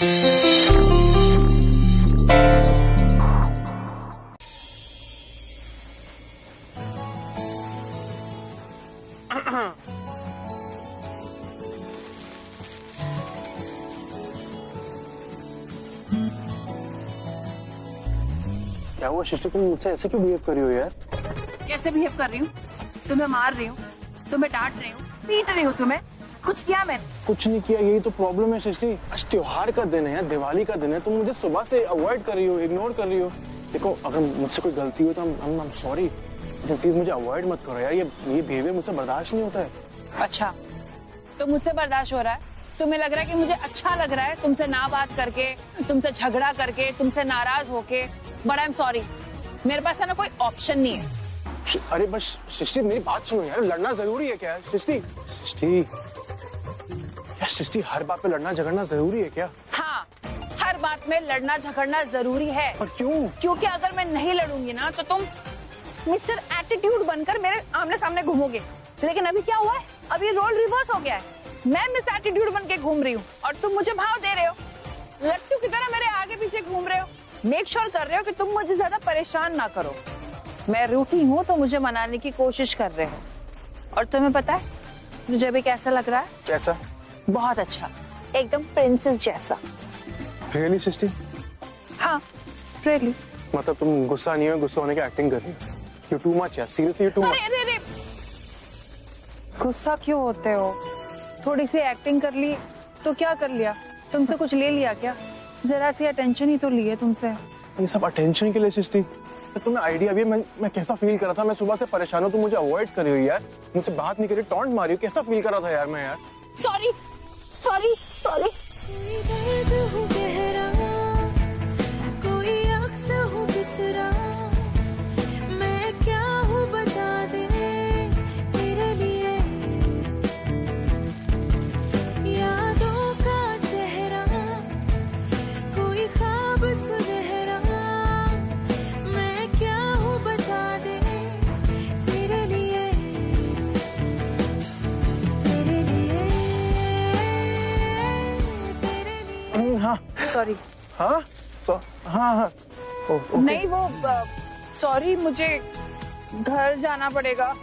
क्या हुआ सिस्टर, तुम मुझसे ऐसे क्यों बिहेव कर रही हो यार? कैसे बिहेव कर रही हूँ? तुम्हें मार रही हूँ, तुम्हें डांट रही हूँ, पीट रही हूँ तुम्हें? कुछ किया मैंने? कुछ नहीं किया, यही तो प्रॉब्लम है सिस्टर। आज त्योहार का दिन है यार, दिवाली का दिन है, तुम मुझे सुबह से अवॉइड कर रही हो, इग्नोर कर रही हो। देखो अगर मुझसे कोई गलती हो तो I'm सॉरी, लेकिन प्लीज मुझे अवॉइड मत करो यार, ये बिहेवियर मुझसे बर्दाश्त नहीं होता है। अच्छा, तो मुझसे बर्दाश्त हो रहा है? तुम्हें लग रहा है कि मुझे अच्छा लग रहा है तुमसे ना बात करके, तुमसे झगड़ा करके, तुमसे नाराज होके? बट आई एम सॉरी, मेरे पास है ना कोई ऑप्शन नहीं है। अरे बस सिस्टर मेरी बात सुनो यार, लड़ना जरूरी है क्या सिस्टर? सिस्टर हर बात पे लड़ना झगड़ना जरूरी है क्या? हाँ, हर बात में लड़ना झगड़ना जरूरी है। पर क्यों? क्योंकि अगर मैं नहीं लड़ूंगी ना तो तुम मिस्टर एटीट्यूड बनकर मेरे आमने सामने घूमोगे। लेकिन अभी क्या हुआ है? अभी रोल रिवर्स हो गया है, मैं मिस एटीट्यूड बन के घूम रही हूँ और तुम मुझे भाव दे रहे हो, लट्टू की तरह मेरे आगे पीछे घूम रहे हो। मेक श्योर कर रहे हो कि तुम मुझे ज्यादा परेशान ना करो। मैं रूठी हूँ तो मुझे मनाने की कोशिश कर रहे हो। और तुम्हें पता है मुझे अभी कैसा लग रहा है? कैसा? बहुत अच्छा, एकदम प्रिंसेस जैसा। Really sister? हाँ रियली। मतलब तुम गुस्सा नहीं हो, गुस्सा होने की एक्टिंग कर रही हो? यू टू मच यार, सीरियसली यू टू मच। अरे गुस्सा क्यों होते हो? थोड़ी सी एक्टिंग कर ली तो क्या कर लिया? तुमसे कुछ ले लिया क्या? जरा सी अटेंशन ही तो ली है तुमसे। ये सब अटेंशन के लिए सिस्टर? तुम्हें आइडिया भी है मैं कैसा फील कर रहा था? मैं सुबह से परेशान हूँ, तुम मुझे अवॉइड कर रही हो यार, मुझसे बात नहीं कर रही, टॉन्ट मारी हो, कैसा फील कर रहा था यार मैं यार? Sorry sorry sorry. सॉरी। हाँ हाँ नहीं वो सॉरी, मुझे घर जाना पड़ेगा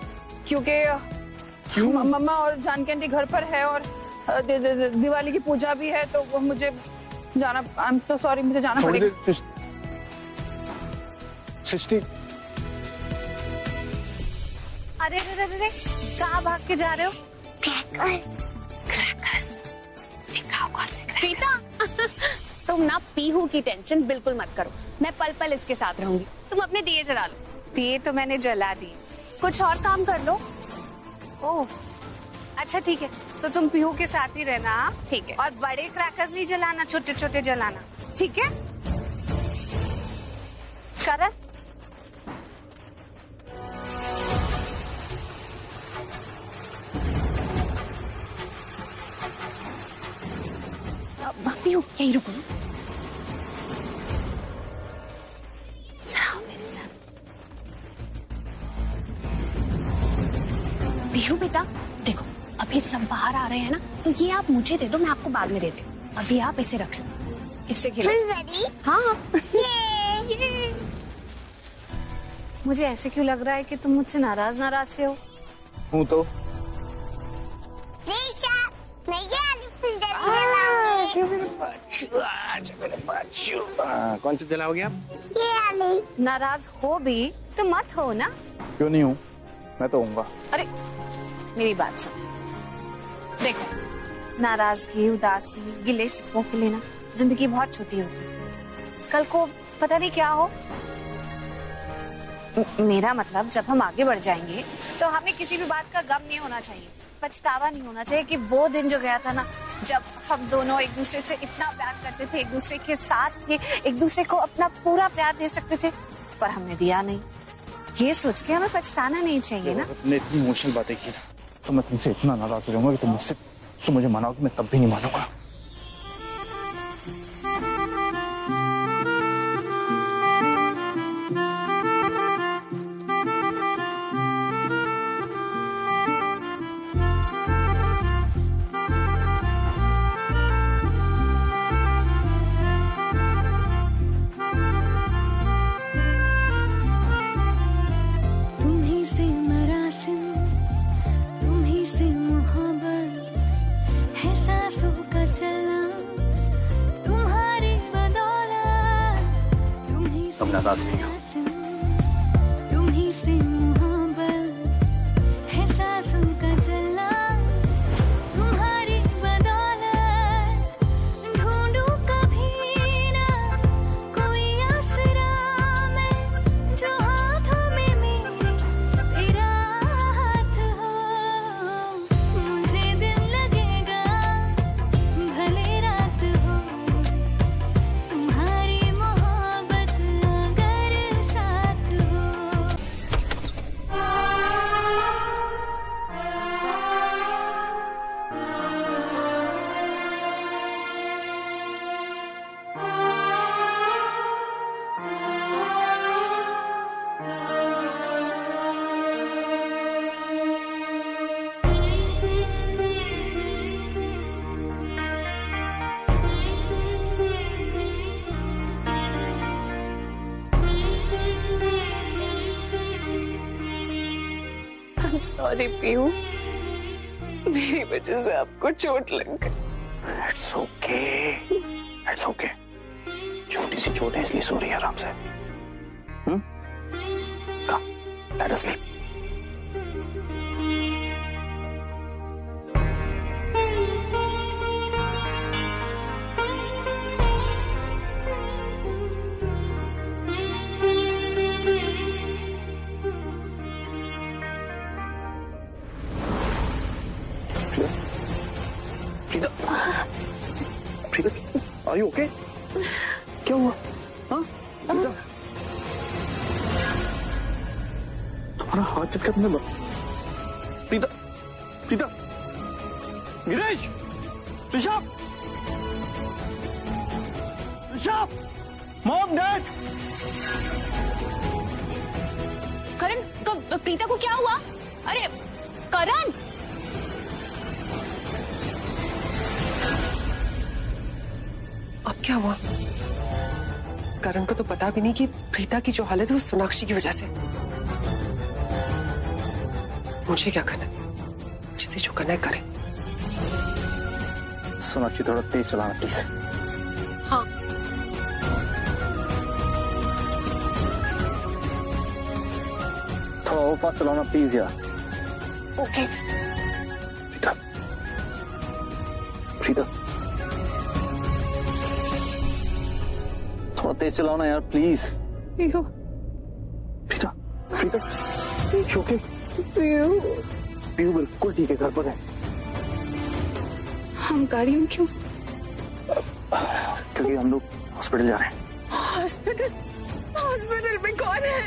क्योंकि मम्मा और जानकी आंटी घर पर है और दिवाली की पूजा भी है, तो वो मुझे जाना, आई एम सो सॉरी, मुझे जाना पड़ेगा। सृष्टि अरे कहाँ भाग के जा रहे हो? क्रैकर्स दिखाओ कौन से क्रैकर्स। तुम ना पीहू की टेंशन बिल्कुल मत करो, मैं पल पल इसके साथ रहूंगी। तुम अपने दिए जला लो। दिए तो मैंने जला दिए, कुछ और काम कर लो। ओह अच्छा ठीक है, तो तुम पीहू के साथ ही रहना। ठीक है। और बड़े क्रैकर्स नहीं जलाना, छोटे छोटे जलाना, ठीक है? करण पीहू यही रुको। जाओ मेरे साथ। पीहू बेटा देखो, अब ये सब बाहर आ रहे हैं ना, तो ये आप मुझे दे दो, मैं आपको बाद में देती हूँ। अभी आप इसे रख लो, इससे खेलो। हाँ मुझे ऐसे क्यों लग रहा है कि तुम मुझसे नाराज नाराज से हो? हूँ तो कौन सी जलाओगे आप? नाराज हो भी तो मत हो ना। क्यों नहीं हूँ, मैं तो हूँगा। अरे मेरी बात सुन, देखो नाराजगी, उदासी, गिले शिकवों के लिए ना जिंदगी बहुत छोटी होती है। कल को पता नहीं क्या हो। मेरा मतलब जब हम आगे बढ़ जाएंगे तो हमें किसी भी बात का गम नहीं होना चाहिए, पछतावा नहीं होना चाहिए कि वो दिन जो गया था ना, जब हम दोनों एक दूसरे से इतना प्यार करते थे, एक दूसरे के साथ थे, एक दूसरे को अपना पूरा प्यार दे सकते थे, पर हमने दिया नहीं। ये सोच के हमें पछताना नहीं चाहिए ना। तुमने इतनी इमोशनल बातें की तो मैं तुमसे इतना नाराज हो जाऊंगा कि तुम मुझे मनाओगे, मैं तब भी नहीं मानूंगा। कब नाराज नहीं हो। तुम्हीं से मोहब्बत है सांसों का चलना, तुम्हारी बदौलत ढूंढूं कभी ना कोई आसरा मैं, जो हाथों में मेरे तेरा हाथ हो। मुझे दिन लगेगा भले रात हो, तुम्हारी मोहब्बत अगर साथ हो। I'm sorry पीहू, मेरी वजह से आपको चोट लग गई। It's okay, it's okay. छोटी सी चोट है इसलिए सो रही है आराम से। Come, let us sleep. Preeta, Preeta, are you okay? क्या हुआ? हाँ? प्रीता, तुम्हारा हाथ चक्कर तुमने प्रीता, प्रीता, गिरीश, ऋषभ, ऋषभ, मॉम, डैड। करण, तो प्रीता को क्या हुआ? अरे करण, अब क्या हुआ? करण को तो पता भी नहीं कि प्रीता की जो हालत है वो सोनाक्षी की वजह से। मुझे क्या करना है? जिसे जो करना है करे। सोनाक्षी थोड़ा तेज चलाना प्लीज। हाँ। थोड़ा और फास्ट चलाना प्लीज यार। ओके। प्रीता, प्रीता, थोड़ा तेज चलाओ ना यार प्लीज। पीहू, प्रीता, प्रीता, ओके? पीहू, पीहू बिल्कुल ठीक है, घर पर है। हम गाड़ी में क्यों? क्योंकि हम लोग हॉस्पिटल जा रहे हैं। हॉस्पिटल? हॉस्पिटल में कौन है?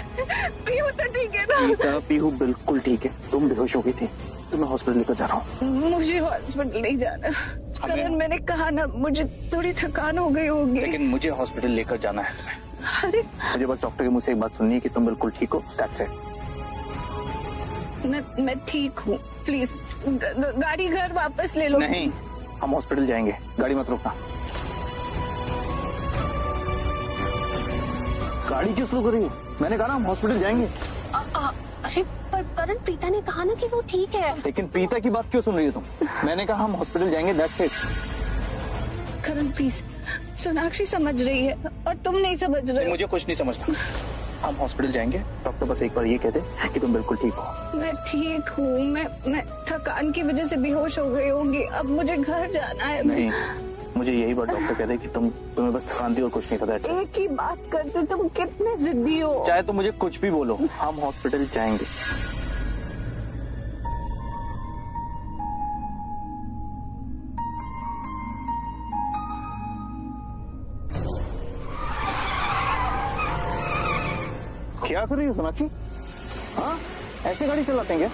पीहू तो ठीक है ना? प्रीता, पीहू बिल्कुल ठीक है। तुम बेहोश हो गई थी तो मैं हॉस्पिटल लेकर जा रहा हूँ। मुझे हॉस्पिटल नहीं जाना। करण, मैंने कहा ना, मुझे थोड़ी थकान हो गई होगी। लेकिन मुझे हॉस्पिटल लेकर जाना है। अरे मुझे बस डॉक्टर के मुंह से एक बात सुननी है कि तुम बिल्कुल ठीक हो। That's it. मैं ठीक हूँ। प्लीज गाड़ी घर वापस ले लो। नहीं, हम हॉस्पिटल जाएंगे, गाड़ी मत रोकना। गाड़ी क्यों स्लो कर रही हो? मैंने कहा ना हम हॉस्पिटल जाएंगे। अरे पर करण, प्रीता ने कहा ना कि वो ठीक है। लेकिन प्रीता की बात क्यों सुन रही हो तुम? मैंने कहा हम हॉस्पिटल जाएंगे, that's it. Karan please, Sonakshi समझ रही है और तुम नहीं समझ रहे हो। मुझे कुछ नहीं समझना। हम हॉस्पिटल जाएंगे, डॉक्टर बस एक बार ये कह दे कि तुम बिल्कुल ठीक हो। मैं ठीक हूँ। मैं थकान की वजह से बेहोश हो गई होंगी। अब मुझे घर जाना है। नहीं, मुझे यही बात डॉक्टर कह दे कि तुम्हें बस थकान थी और कुछ नहीं था। That's it. एक ही बात करते, तुम कितने जिद्दी हो। चाहे तुम मुझे कुछ भी बोलो, हम हॉस्पिटल जाएंगे। क्या कर रही हो सोनाक्षी? हाँ, ऐसे गाड़ी चलाते हैं क्या?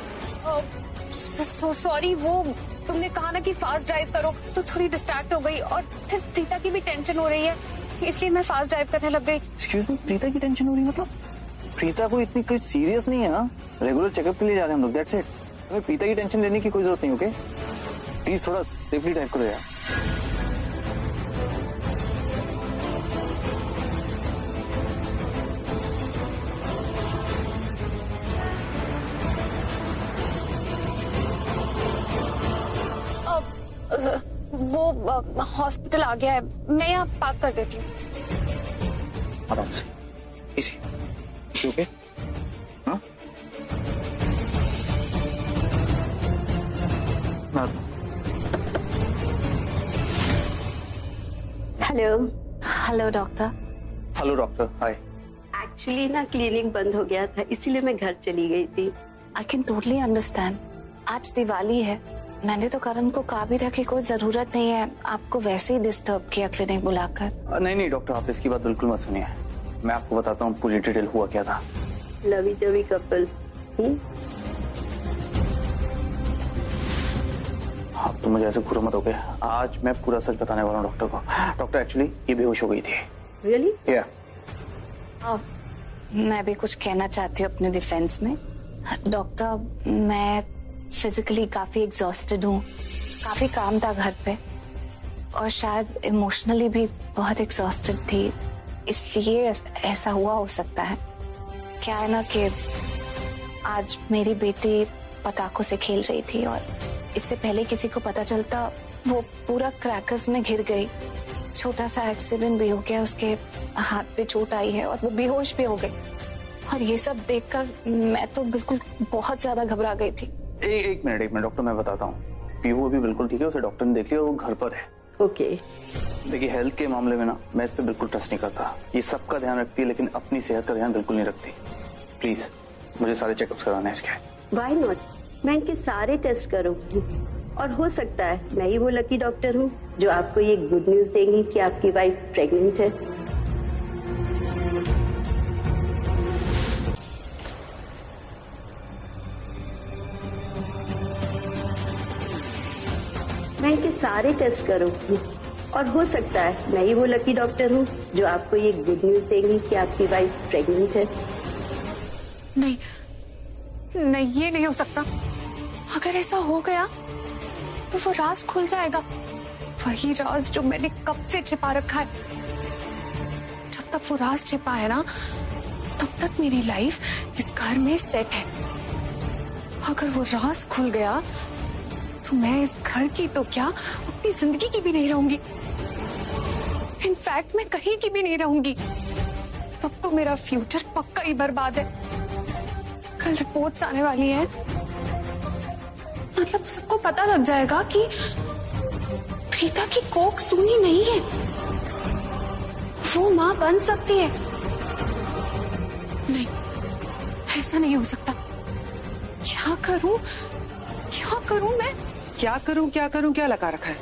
सॉरी, वो तुमने कहा ना कि फास्ट ड्राइव करो तो थोड़ी डिस्ट्रैक्ट हो गई और फिर प्रीता की भी टेंशन हो रही है, इसलिए मैं फास्ट ड्राइव करने लग गई। एक्सक्यूज मी, प्रीता की टेंशन हो रही है मतलब? प्रीता को इतनी कुछ सीरियस नहीं है। हाँ, रेगुलर चेकअप के लिए जा रहे हैं हम लोग, दैट्स इट। हमें प्रीता की टेंशन लेने की कोई जरूरत नहीं। ओके, प्लीज थोड़ा सेफली ड्राइव करो यार। वो हॉस्पिटल आ गया है, मैं यहाँ पार्क कर देती हूँ। आराम से, इसी ओके? हाँ hello. Hello doctor. Hello doctor, hi. Actually ना क्लिनिक बंद हो गया था, इसीलिए मैं घर चली गई थी। I can totally understand. आज दिवाली है, मैंने तो करण को कहा भी था कि कोई जरूरत नहीं है आपको वैसे ही डिस्टर्ब किया क्लिनिक बुलाकर। नहीं डॉक्टर, आप इसकी बात बिल्कुल मत सुनिए। मैं आपको बताता हूँ पूरी डिटेल हुआ क्या था। Lovey dovey couple. आप तो मुझे ऐसे घूरो मत हो गए। आज मैं पूरा सच बताने वाला हूँ डॉक्टर को। डॉक्टर एक्चुअली ये बेहोश हो गई थी। रियली? या मैं भी कुछ कहना चाहती हूँ अपने डिफेंस में। डॉक्टर, मैं फिजिकली काफी एग्जॉस्टेड हूँ, काफी काम था घर पे और शायद इमोशनली भी बहुत एग्जॉस्टेड थी, इसलिए ऐसा हुआ हो सकता है। क्या है ना कि आज मेरी बेटी पटाखों से खेल रही थी और इससे पहले किसी को पता चलता वो पूरा क्रैकर्स में घिर गई। छोटा सा एक्सीडेंट भी हो गया, उसके हाथ पे चोट आई है और वो बेहोश भी हो गई। और ये सब देखकर मैं तो बिल्कुल बहुत ज्यादा घबरा गई थी। एक मिनट डॉक्टर, मैं बताता हूँ। पीहू अभी बिल्कुल ठीक है, उसे डॉक्टर ने देख लिया और वो घर पर है। ओके। देखिए हेल्थ के मामले में ना मैं इस पे बिल्कुल ट्रस्ट नहीं करता। ये सबका ध्यान रखती है लेकिन अपनी सेहत का ध्यान बिल्कुल नहीं रखती। प्लीज मुझे सारे चेकअप्स कराने हैं इसके। Why not? मैं इनके सारे टेस्ट करूंगी और हो सकता है मैं ही वो लकी डॉक्टर हूँ जो आपको ये गुड न्यूज देंगी कि आपकी वाइफ प्रेग्नेंट है। मैं इनके सारे टेस्ट करूंगी और हो सकता है मैं ही वो लकी डॉक्टर हूँ जो आपको ये गुड न्यूज देंगी कि आपकी वाइफ प्रेग्नेंट है। नहीं नहीं, ये नहीं हो सकता। अगर ऐसा हो गया तो वो राज खुल जाएगा, वही राज जो मैंने कब से छिपा रखा है। जब तक वो राज छिपा है ना, तब तक मेरी लाइफ इस घर में सेट है। अगर वो राज खुल गया तो मैं इस घर की तो क्या, अपनी जिंदगी की भी नहीं रहूंगी। इनफैक्ट मैं कहीं की भी नहीं रहूंगी। तब तो मेरा फ्यूचर पक्का ही बर्बाद है। कल रिपोर्ट्स आने वाली हैं, मतलब सबको पता लग जाएगा कि प्रीता की कोख सूनी नहीं है, वो मां बन सकती है। नहीं, ऐसा नहीं हो सकता। क्या करूं मैं? क्या करूं क्या लगा रखा है?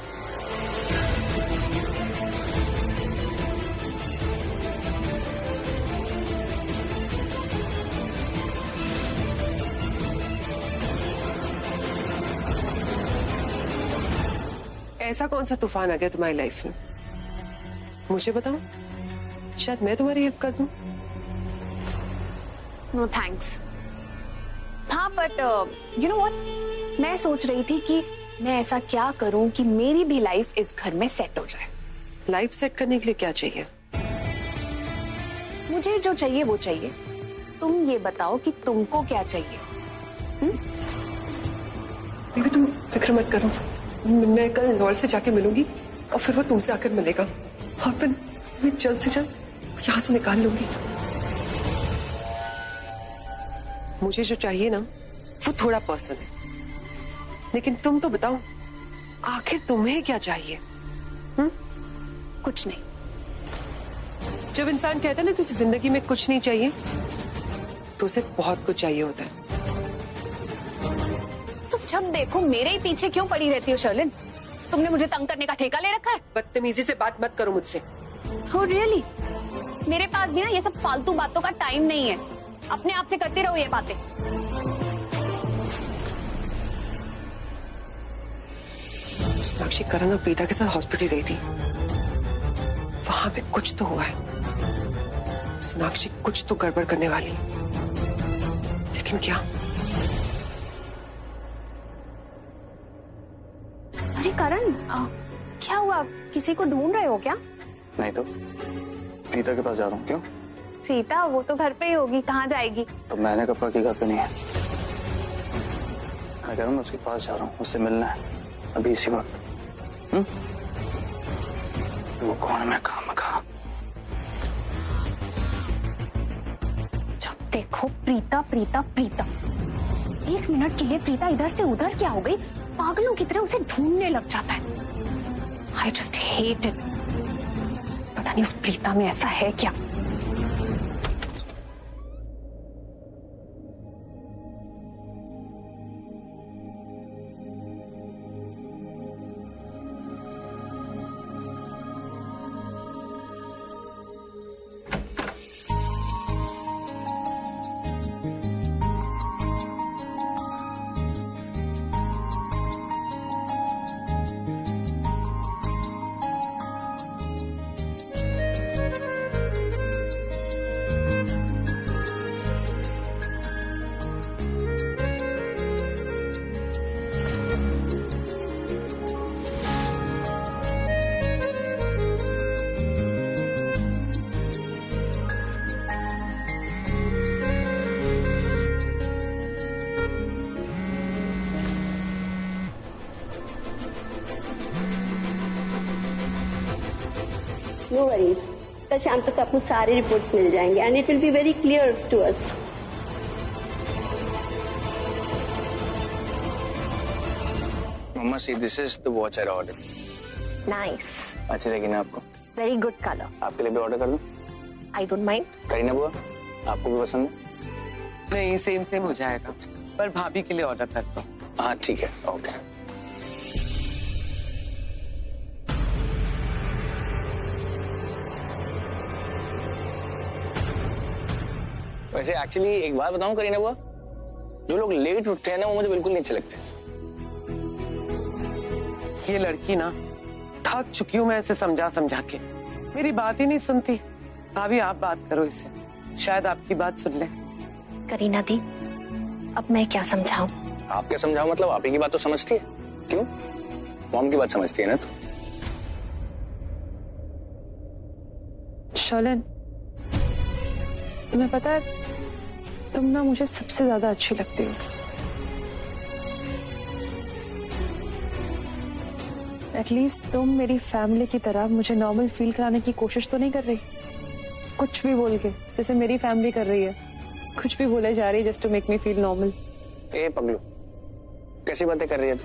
ऐसा कौन सा तूफान आ गया तुम्हारी लाइफ में? मुझे बताओ, शायद मैं तुम्हारी हेल्प कर दूं। No thanks. हाँ बट यू नो व्हाट, मैं सोच रही थी कि मैं ऐसा क्या करूं कि मेरी भी लाइफ इस घर में सेट हो जाए। लाइफ सेट करने के लिए क्या चाहिए? मुझे जो चाहिए वो चाहिए। तुम ये बताओ कि तुमको क्या चाहिए। बेबी तुम फिक्र मत करो, मैं कल इंदौर से जाके मिलूंगी और फिर वो तुमसे आकर मिलेगा और फिर मैं जल्द से जल्द यहाँ से निकाल लूंगी। मुझे जो चाहिए ना वो थोड़ा पर्सनल है, लेकिन तुम तो बताओ आखिर तुम्हें क्या चाहिए? कुछ नहीं। जब इंसान कहता है ना कि उसे जिंदगी में कुछ नहीं चाहिए तो उसे बहुत कुछ चाहिए होता है। तुम जब देखो मेरे ही पीछे क्यों पड़ी रहती हो शर्लिन? तुमने मुझे तंग करने का ठेका ले रखा है? बदतमीजी से बात मत करो मुझसे। Oh really? मेरे पास भी ना ये सब फालतू बातों का टाइम नहीं है। अपने आप से करते रहो ये बातें। सोनाक्षी करण और प्रीता के साथ हॉस्पिटल गई थी, वहां पे कुछ तो हुआ है। सोनाक्षी कुछ तो गड़बड़ करने वाली, लेकिन क्या? अरे करण, क्या हुआ? किसी को ढूंढ रहे हो क्या? नहीं तो प्रीता के पास जा रहा हूँ। क्यों? प्रीता वो तो घर पे ही होगी, कहाँ जाएगी? तो मैंने कहा कि घर पे नहीं है। मैं कह रहा हूँ मैं उसके पास जा रहा हूँ, उससे मिलना है अभी इसी वक्त। तो वो कौन है? मैं कहा देखो प्रीता प्रीता प्रीता, 1 मिनट के लिए प्रीता इधर से उधर क्या हो गई, पागलों की तरह उसे ढूंढने लग जाता है। I just hate it. पता नहीं उस प्रीता में ऐसा है क्या। नो वरीज, कल शाम तक आपको सारे रिपोर्ट्स मिल जाएंगे and it will be very clear to us. मम्मा see this is the watch I order. Nice, अच्छी लगी ना आपको? Very good colour. आपके लिए भी ऑर्डर कर दूं? I don't mind. करीना बुआ, आपको भी पसंद है? नहीं, सेम सेम हो जाएगा, पर भाभी के लिए ऑर्डर कर दो। हाँ ठीक है, ओके। वैसे एक्चुअली एक बात बताऊं करीना बुआ, जो लोग लेट उठते हैं ना वो मुझे बिल्कुल नहीं अच्छे लगते। ये लड़की ना, थक चुकी हूँ मैं इसे समझा समझा के, मेरी बात ही नहीं सुनती। भाभी आप बात करो इससे, शायद आपकी बात सुन ले। करीना दी, अब मैं क्या समझाऊं? आप क्या समझाओ, मतलब आप ही की बात तो समझती है। क्यों? मॉम की बात समझती है ना तो। शोलन, तुम्हें पता है तुम ना मुझे सबसे ज्यादा अच्छी लगती हो। एटलीस्ट तुम मेरी फैमिली की तरह मुझे नॉर्मल फील कराने की कोशिश तो नहीं कर रही, कुछ भी बोल के, जैसे मेरी फैमिली कर रही है, कुछ भी बोले जा रही है just to make me feel normal. ए पगलू, कैसी बातें कर रही है तू?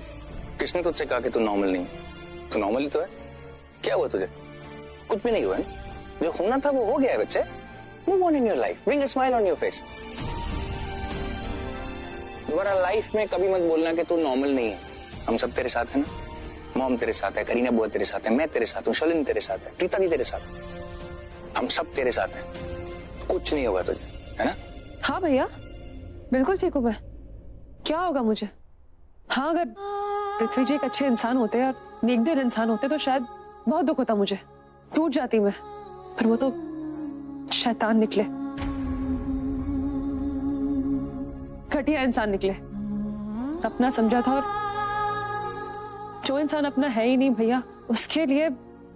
किसने तुझसे कहा कि तू नॉर्मल नहीं? तू नॉर्मल ही तो है। क्या हुआ तुझे? कुछ भी नहीं हुआ है, जो होना था वो हो गया है बच्चे। Move on in your life, bring a smile on your face। दोबारा लाइफ में कभी मत बोलना कि तू नॉर्मल नहीं है। हम सब तेरे साथ हैं ना, मॉम तेरे साथ है, करीना बुआ तेरे साथ है, मैं तेरे साथ हूँ, शलिन तेरे साथ है, प्रीता भी तेरे साथ है, हम सब तेरे साथ हैं। कुछ नहीं होगा तुझे, है ना? हाँ भैया, बिल्कुल ठीक हूँ मैं। क्या होगा मुझे? हाँ, अगर पृथ्वी जी एक अच्छे इंसान होते और नेकदिल इंसान होते तो शायद बहुत दुख होता मुझे, टूट जाती मैं, पर वो तो शैतान निकले, घटिया इंसान निकले। अपना समझा था, और जो इंसान अपना है ही नहीं भैया, उसके लिए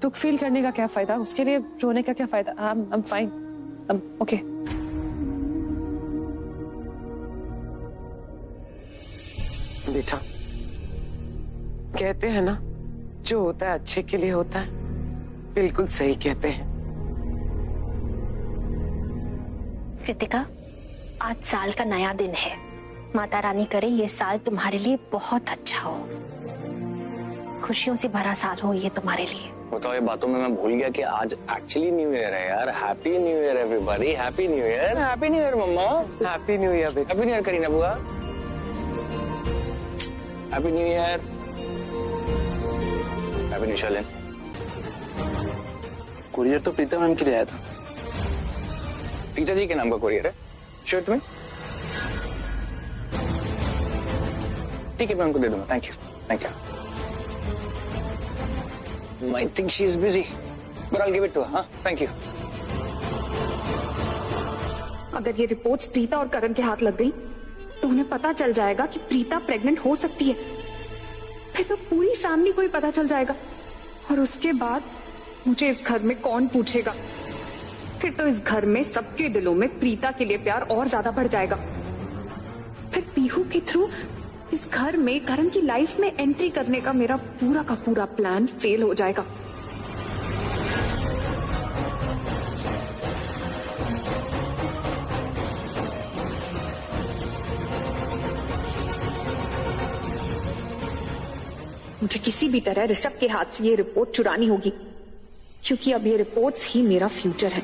दुख फील करने का क्या फायदा, उसके लिए रोने का क्या फायदा। I am fine, I am okay. बेटा, कहते हैं ना, जो होता है अच्छे के लिए होता है। बिल्कुल सही कहते हैं। कृतिका, आज साल का नया दिन है, माता रानी करे ये साल तुम्हारे लिए बहुत अच्छा हो, खुशियों से भरा साल हो ये तुम्हारे लिए। बताओ, ये बातों में मैं भूल गया कि आज एक्चुअली न्यू ईयर है यार। Happy new year everybody, happy new year, happy new year मम्मा, हैप्पी न्यू ईयर बेटा। हैप्पी न्यू ईयर करीना बुआ, happy new year, happy new Shalin. Courier तो प्रीता मैम के लिए आया था। प्रीता जी के नाम का कुरियर है शर्ट में? ठीक है, मैं उनको दे दूंगा। Thank you, thank you. I think she is busy, but I'll give it to her. हाँ, thank you. अगर ये रिपोर्ट्स प्रीता और करण के हाथ लग गई तो उन्हें पता चल जाएगा कि प्रीता प्रेग्नेंट हो सकती है, फिर तो पूरी फैमिली को ही पता चल जाएगा, और उसके बाद मुझे इस घर में कौन पूछेगा। फिर तो इस घर में सबके दिलों में प्रीता के लिए प्यार और ज्यादा बढ़ जाएगा। फिर पीहू के थ्रू इस घर में करण की लाइफ में एंट्री करने का मेरा पूरा का पूरा प्लान फेल हो जाएगा। मुझे किसी भी तरह ऋषभ के हाथ से ये रिपोर्ट चुरानी होगी, क्योंकि अब ये रिपोर्ट्स ही मेरा फ्यूचर है।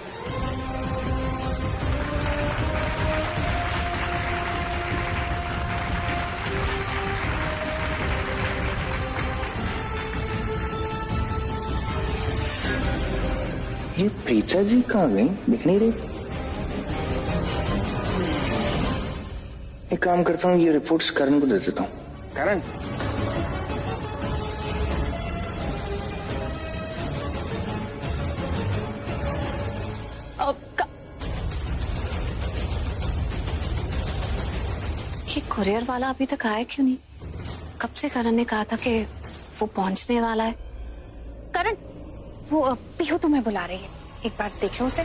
ये प्रीता जी कहाँ गई, दिख नहीं रही। एक काम करता हूँ, ये रिपोर्ट्स करण को दे देता हूँ। करण, ये कुरियर वाला अभी तक आया क्यों नहीं? कब से करण ने कहा था कि वो पहुंचने वाला है। करण, वो पीहू तुम्हें बुला रही है, एक बार देख लो उसे।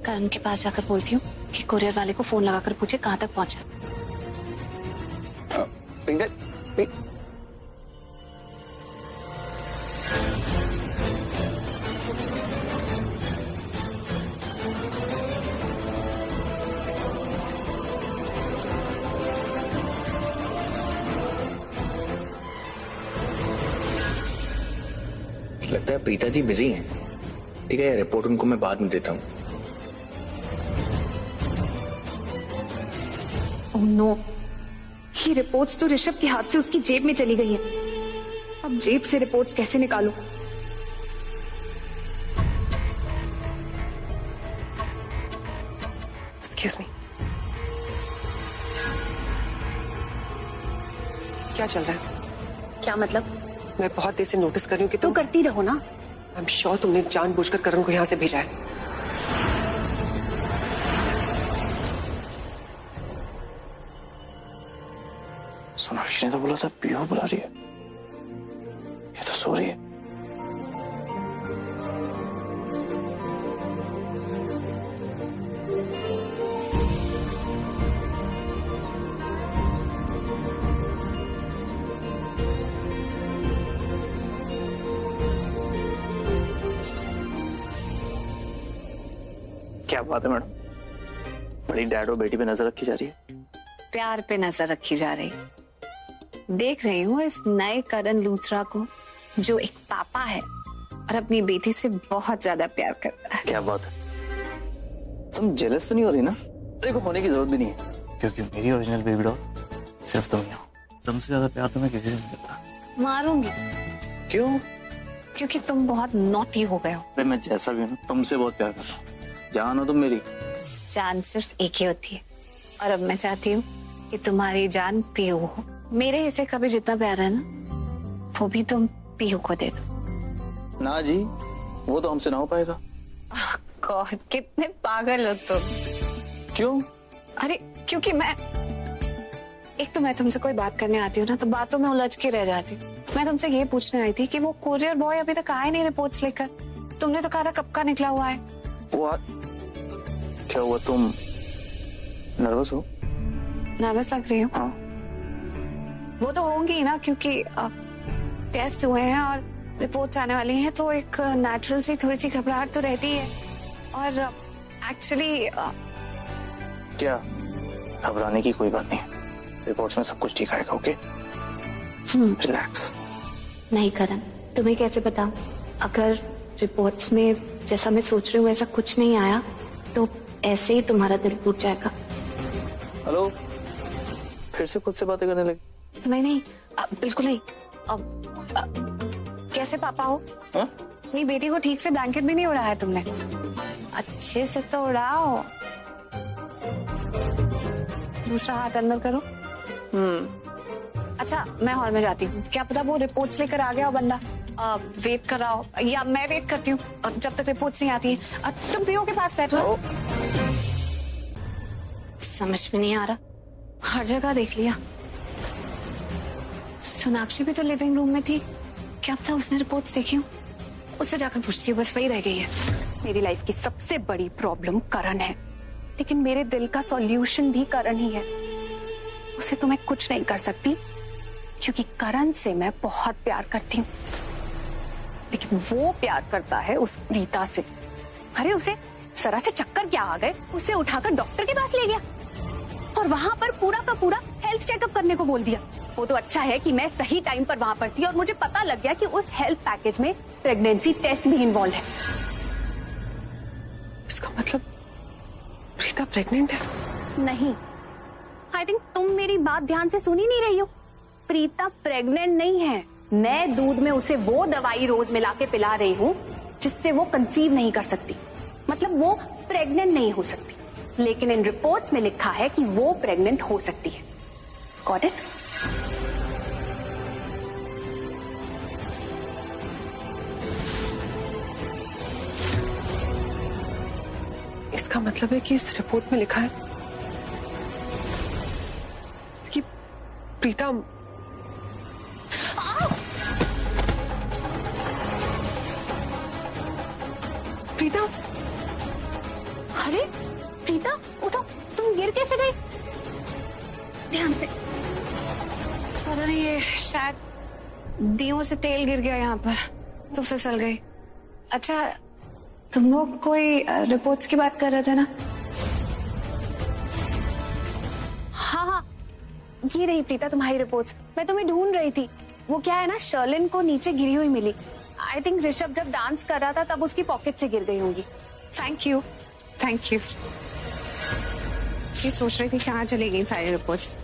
करण के पास जाकर बोलती हूँ कि कुरियर वाले को फोन लगाकर पूछे कहाँ तक पहुंचा। लगता है प्रीता जी बिजी हैं। ठीक है, रिपोर्ट उनको मैं बाद में देता हूँ। ओह नो, ये रिपोर्ट्स तो ऋषभ के हाथ से उसकी जेब में चली गई हैं। अब जेब से रिपोर्ट्स कैसे निकालूं? एक्सक्यूज मी, क्या चल रहा है? क्या मतलब? मैं बहुत देर से नोटिस कर रही हूँ कि तो करती रहो ना। आई एम श्योर तुमने जानबूझकर करण को यहाँ से भेजा है। सोनाक्षी ने तो बोला था पीहू बुला रही है, ये तो सो रही है। क्या बात है मैडम, बड़ी डैड और बेटी पे नजर रखी जा रही है। प्यार पे नजर रखी जा रही। देख रही हूँ इस नए करण लूथरा को, जो एक पापा है और अपनी बेटी से बहुत ज्यादा प्यार करता है। क्या बात है, तुम जेलस तो नहीं हो रही ना? देखो, होने की जरूरत भी नहीं है, क्योंकि मेरी ओरिजिनल बेबी डॉल सिर्फ तुम ही हो। तुमसे ज्यादा प्यार तो मैं किसी से नहीं करता। मारूंगी। क्यों? क्योंकि तुम बहुत नॉटी हो गए हो। अरे मैं जैसा भी हूँ तुमसे बहुत प्यार करता हूँ। जान हो तुम मेरी। जान सिर्फ एक ही होती है, और अब मैं चाहती हूँ कि तुम्हारी जान पीहू हो। मेरे हिस्से का भी जितना प्यार है ना, वो भी तुम पीहू को दे दो। ना जी, वो तो हमसे ना हो पाएगा। गॉड, कितने पागल हो तुम। क्यों? अरे क्योंकि एक तो मैं तुमसे कोई बात करने आती हूँ ना, तो बातों में उलझ के रह जाती हूँ। मैं तुमसे ये पूछने आई थी कि वो कोरियर बॉय अभी तक आया नहीं रिपोर्ट्स लेकर। तुमने तो कहा था कब का निकला हुआ है। क्या हुआ, तुम नर्वस हो? नर्वस लग रही हो? हाँ। वो तो होंगी ही ना, क्योंकि टेस्ट हुए हैं और रिपोर्ट्स आने वाली हैं, तो एक नेचुरल सी थोड़ी सी घबराहट तो रहती है। और एक्चुअली क्या घबराने की कोई बात नहीं है, रिपोर्ट्स में सब कुछ ठीक आएगा। Okay, relax. नहीं करण, तुम्हें कैसे बताऊं? अगर रिपोर्ट्स में जैसा मैं सोच रही हूँ ऐसा कुछ नहीं आया, तो ऐसे ही तुम्हारा दिल टूट जाएगा। हेलो, फिर से खुद से बातें करने लगी? नहीं, बिल्कुल नहीं। कैसे पापा हो? नहीं, बेटी को ठीक से ब्लैंकेट भी नहीं उड़ाया तुमने। अच्छे से तो उड़ाओ। दूसरा हाथ अंदर करो। अच्छा, मैं हॉल में जाती हूँ। क्या पता वो रिपोर्ट्स लेकर आ गया हो बंदा। वेट कर रहा हो, या मैं वेट करती हूँ जब तक रिपोर्ट्स नहीं आती है। तुम पीओ के पास बैठो। समझ में नहीं आ रहा, हर जगह देख लिया। सोनाक्षी भी तो लिविंग रूम में थी, क्या पता उसने रिपोर्ट्स देखी हो। उससे जाकर पूछती हूँ, बस वही रह गई है। मेरी लाइफ की सबसे बड़ी प्रॉब्लम करण है, लेकिन मेरे दिल का सॉल्यूशन भी करण ही है। उसे तो मैं कुछ नहीं कर सकती, क्योंकि करण से मैं बहुत प्यार करती हूँ, लेकिन वो प्यार करता है उस प्रीता से। अरे उसे जरा से चक्कर क्या आ गए, उसे उठाकर डॉक्टर के पास ले गया और वहां पर पूरा का पूरा हेल्थ चेकअप करने को बोल दिया। वो तो अच्छा है कि मैं सही टाइम पर वहां पर थी और मुझे पता लग गया कि उस हेल्थ पैकेज में प्रेगनेंसी टेस्ट भी इन्वॉल्व है। इसका मतलब प्रीता प्रेग्नेंट है? नहीं, आई थिंक तुम मेरी बात ध्यान से सुन ही नहीं रही हो। प्रीता प्रेग्नेंट नहीं है। मैं दूध में उसे वो दवाई रोज मिला के पिला रही हूँ जिससे वो कंसीव नहीं कर सकती, मतलब वो प्रेग्नेंट नहीं हो सकती, लेकिन इन रिपोर्ट्स में लिखा है कि वो प्रेग्नेंट हो सकती है। Got it? इसका मतलब है कि इस रिपोर्ट में लिखा है कि प्रीता प्रीता अरे प्रीता उठो, तुम गिर कैसे गई? ध्यान से। पता नहीं, ये शायद दियों से तेल गिर गया यहाँ पर तो फिसल गई। अच्छा, तुम लोग कोई रिपोर्ट्स की बात कर रहे थे ना? हाँ, ये रही प्रीता तुम्हारी रिपोर्ट्स। मैं तुम्हें ढूंढ रही थी। वो क्या है ना, शर्लिन को नीचे गिरी हुई मिली। आई थिंक ऋषभ जब डांस कर रहा था तब उसकी पॉकेट से गिर गई होंगी। Thank you, thank you. ये सोच रही थी कहाँ चली गई सारी reports.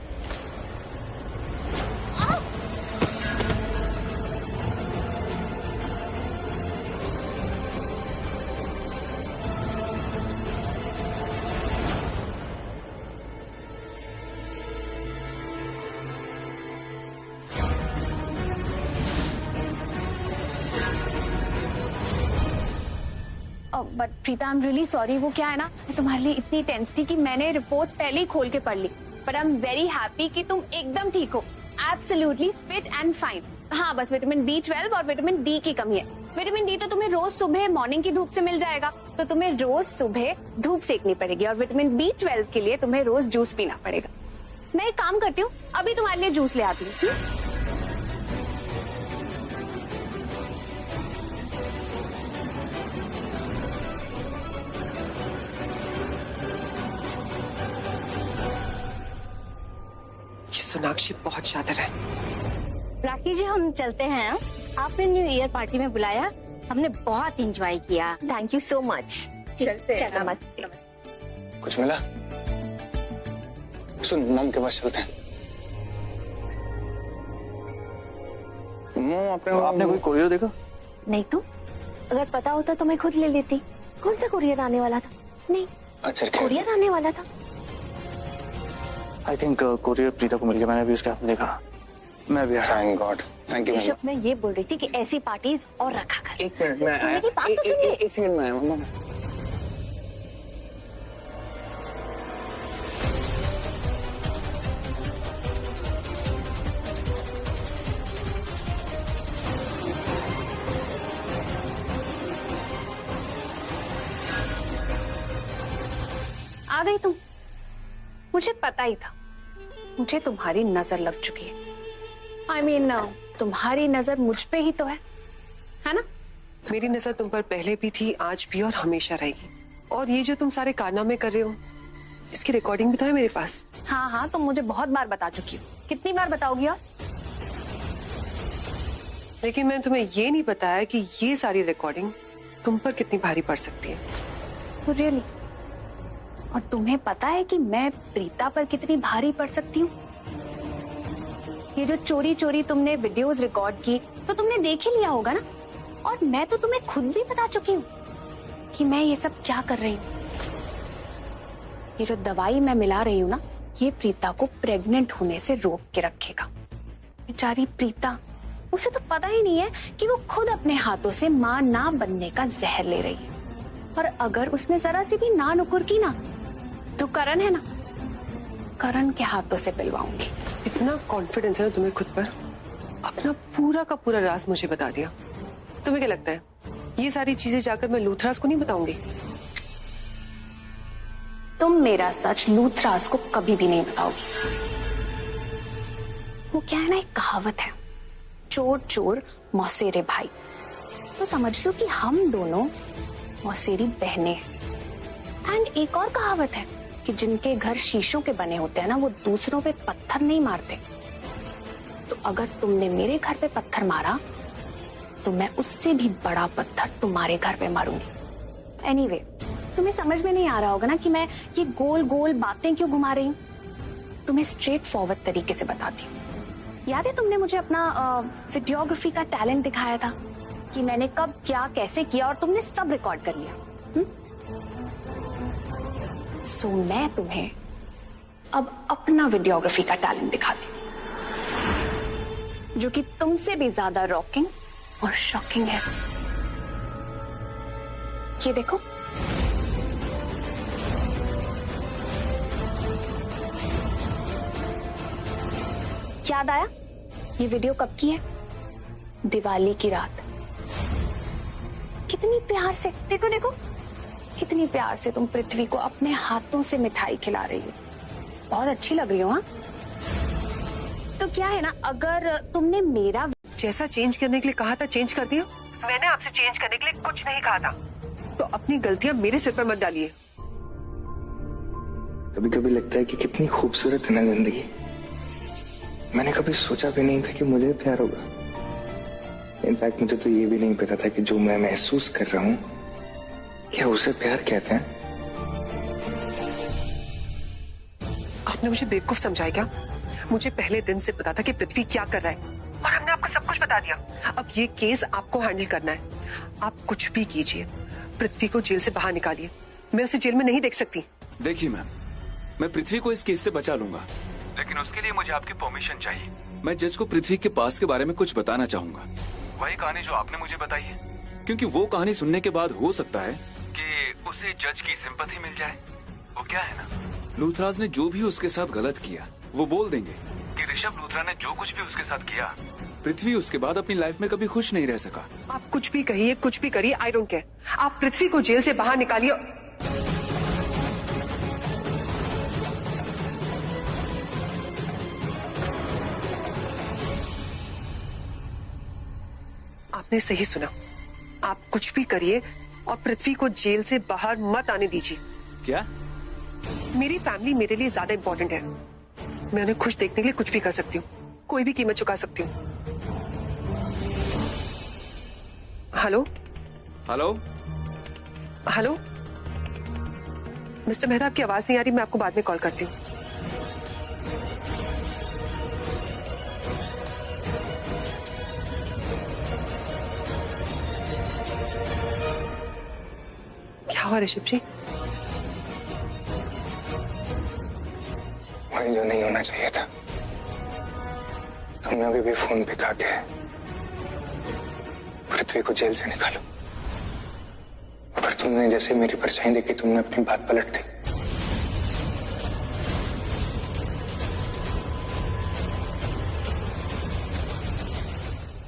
But Preeta, I am really sorry. वो क्या है ना, मैं तुम्हारे लिए इतनी टेंस थी कि मैंने रिपोर्ट्स पहले ही खोल के पढ़ ली। But I am very happy कि तुम एकदम ठीक हो, एब्सोल्युटली फिट एंड फाइन। हाँ, बस विटामिन B12 और विटामिन D की कमी है। विटामिन D तो तुम्हें रोज सुबह मॉर्निंग की धूप से मिल जाएगा, तो तुम्हें रोज सुबह धूप सेकनी पड़ेगी। और विटामिन B12 के लिए तुम्हें रोज जूस पीना पड़ेगा। मैं एक काम करती हूँ, अभी तुम्हारे लिए जूस ले आती हूँ। सोनाक्षी बहुत शातिर है। राखी जी, हम चलते हैं। आपने न्यू ईयर पार्टी में बुलाया, हमने बहुत एंजॉय किया। Thank you so much. चलते हैं। नमस्ते। कुछ मिला? सुन, मॉम के पास चलते हैं। मॉम, आपने कोई कोरियर देखा? नहीं तो, अगर पता होता तो मैं खुद ले लेती। कौन सा कोरियर आने वाला था? नहीं, अच्छा, कोरियर आने वाला था। आई थिंक कोरियर प्रीता को मिल गया। मैंने अभी उसके हाथ में देखा। मैं भी thank God, thank you. Rishabh, मैं ये बोल रही थी कि ऐसी पार्टीज और रखा कर। एक मिनट में आया। मेरी बात तो सुनिए। एक सेकंड में आया मम्मा। आ गई तुम? मुझे पता ही था, मुझे तुम्हारी नजर लग चुकी है। आई मीन, तुम्हारी नजर मुझ पे ही तो है ना? मेरी नजर तुम पर पहले भी थी, आज भी और हमेशा रहेगी। और ये जो तुम सारे कारनामे कर रहे हो, इसकी रिकॉर्डिंग भी तो है मेरे पास। हाँ, तुम मुझे बहुत बार बता चुकी हो। कितनी बार बताओगी? और लेकिन मैंने तुम्हें ये नहीं बताया कि ये सारी रिकॉर्डिंग तुम पर कितनी भारी पड़ सकती है। रियली? और तुम्हें पता है कि मैं प्रीता पर कितनी भारी पड़ सकती हूँ? ये जो चोरी चोरी तुमने वीडियोस रिकॉर्ड की, तो तुमने देख ही लिया होगा ना। और मैं तो तुम्हें खुद भी बता चुकी हूँ कि मैं ये सब क्या कर रही हूँ। ये जो दवाई मैं मिला रही हूँ ना, ये प्रीता को प्रेग्नेंट होने से रोक के रखेगा। बेचारी प्रीता, उसे तो पता ही नहीं है कि वो खुद अपने हाथों से माँ ना बनने का जहर ले रही है। और अगर उसने जरा सी भी ना नुकुर की ना, तो करण है ना, करण के हाथों से पिलवाऊंगी। इतना कॉन्फिडेंस है ना तुम्हें खुद पर, अपना पूरा का पूरा राज मुझे बता दिया। तुम्हें क्या लगता है ये सारी चीजें जाकर मैं लूथराज को नहीं बताऊंगी? तुम मेरा सच लूथराज को कभी भी नहीं बताओगी। वो क्या है ना, एक कहावत है, चोर चोर मौसेरे भाई। तो समझ लो कि हम दोनों मौसेरी बहनें हैं। एंड एक और कहावत है कि जिनके घर शीशों के बने होते हैं ना, वो दूसरों पे पत्थर नहीं मारते। तो अगर तुमने मेरे घर पे पत्थर मारा तो मैं उससे भी बड़ा पत्थर तुम्हारे घर पे मारूंगी। एनीवे, तुम्हें समझ में नहीं आ रहा होगा ना कि मैं ये गोल गोल बातें क्यों घुमा रही हूँ। तुम्हें स्ट्रेट फॉरवर्ड तरीके से बताती हूँ। याद है तुमने मुझे अपना वीडियोग्राफी का टैलेंट दिखाया था कि मैंने कब क्या कैसे किया, और तुमने सब रिकॉर्ड कर लिया। सो मैं तुम्हें अब अपना वीडियोग्राफी का टैलेंट दिखाती हूँ, जो कि तुमसे भी ज्यादा रॉकिंग और शॉकिंग है। ये देखो, याद आया ये वीडियो कब की है? दिवाली की रात। कितनी प्यार से, देखो देखो कितनी प्यार से तुम पृथ्वी को अपने हाथों से मिठाई खिला रही हो। बहुत अच्छी लग रही हो। हाँ, तो क्या है ना, अगर तुमने मेरा जैसा चेंज करने के लिए कहा था चेंज कर दिया। मैंने आपसे चेंज करने के लिए कुछ नहीं कहा था, तो अपनी गलतियां मेरे सिर पर मत डालिए। कभी कभी लगता है कि कितनी खूबसूरत है ना जिंदगी। मैंने कभी सोचा भी नहीं था कि मुझे प्यार होगा। इनफैक्ट मुझे तो ये भी नहीं पता था कि जो मैं महसूस कर रहा हूं क्या उसे प्यार कहते हैं। आपने मुझे बेवकूफ समझा है क्या? मुझे पहले दिन से पता था कि पृथ्वी क्या कर रहा है, और हमने आपको सब कुछ बता दिया। अब ये केस आपको हैंडल करना है। आप कुछ भी कीजिए, पृथ्वी को जेल से बाहर निकालिए। मैं उसे जेल में नहीं देख सकती। देखिए मैम, मैं पृथ्वी को इस केस से बचा लूंगा, लेकिन उसके लिए मुझे आपकी परमिशन चाहिए। मैं जज को पृथ्वी के पास के बारे में कुछ बताना चाहूंगा, वही कहानी जो आपने मुझे बताई है, क्योंकि वो कहानी सुनने के बाद हो सकता है कि उसे जज की सिंपैथी मिल जाए। वो क्या है ना, लूथराज ने जो भी उसके साथ गलत किया वो बोल देंगे कि ऋषभ लूथरा ने जो कुछ भी उसके साथ किया, पृथ्वी उसके बाद अपनी लाइफ में कभी खुश नहीं रह सका। आप कुछ भी कहिए, कुछ भी करिए, आई डोंट केयर। आप पृथ्वी को जेल से बाहर निकालिए। आपने सही सुना, आप कुछ भी करिए और पृथ्वी को जेल से बाहर मत आने दीजिए। क्या? मेरी फैमिली मेरे लिए ज्यादा इंपॉर्टेंट है। मैं उन्हें खुश देखने के लिए कुछ भी कर सकती हूँ, कोई भी कीमत चुका सकती हूँ। Hello hello hello, mister Mehta, आपकी आवाज नहीं आ रही, मैं आपको बाद में कॉल करती हूँ। क्या हुआ ऋषभ जी? वही जो नहीं होना चाहिए था। तुमने अभी भी फोन पे कहा के पृथ्वी को जेल से निकालो, पर तुमने जैसे मेरी परछाई देखी तुमने अपनी बात पलट दी।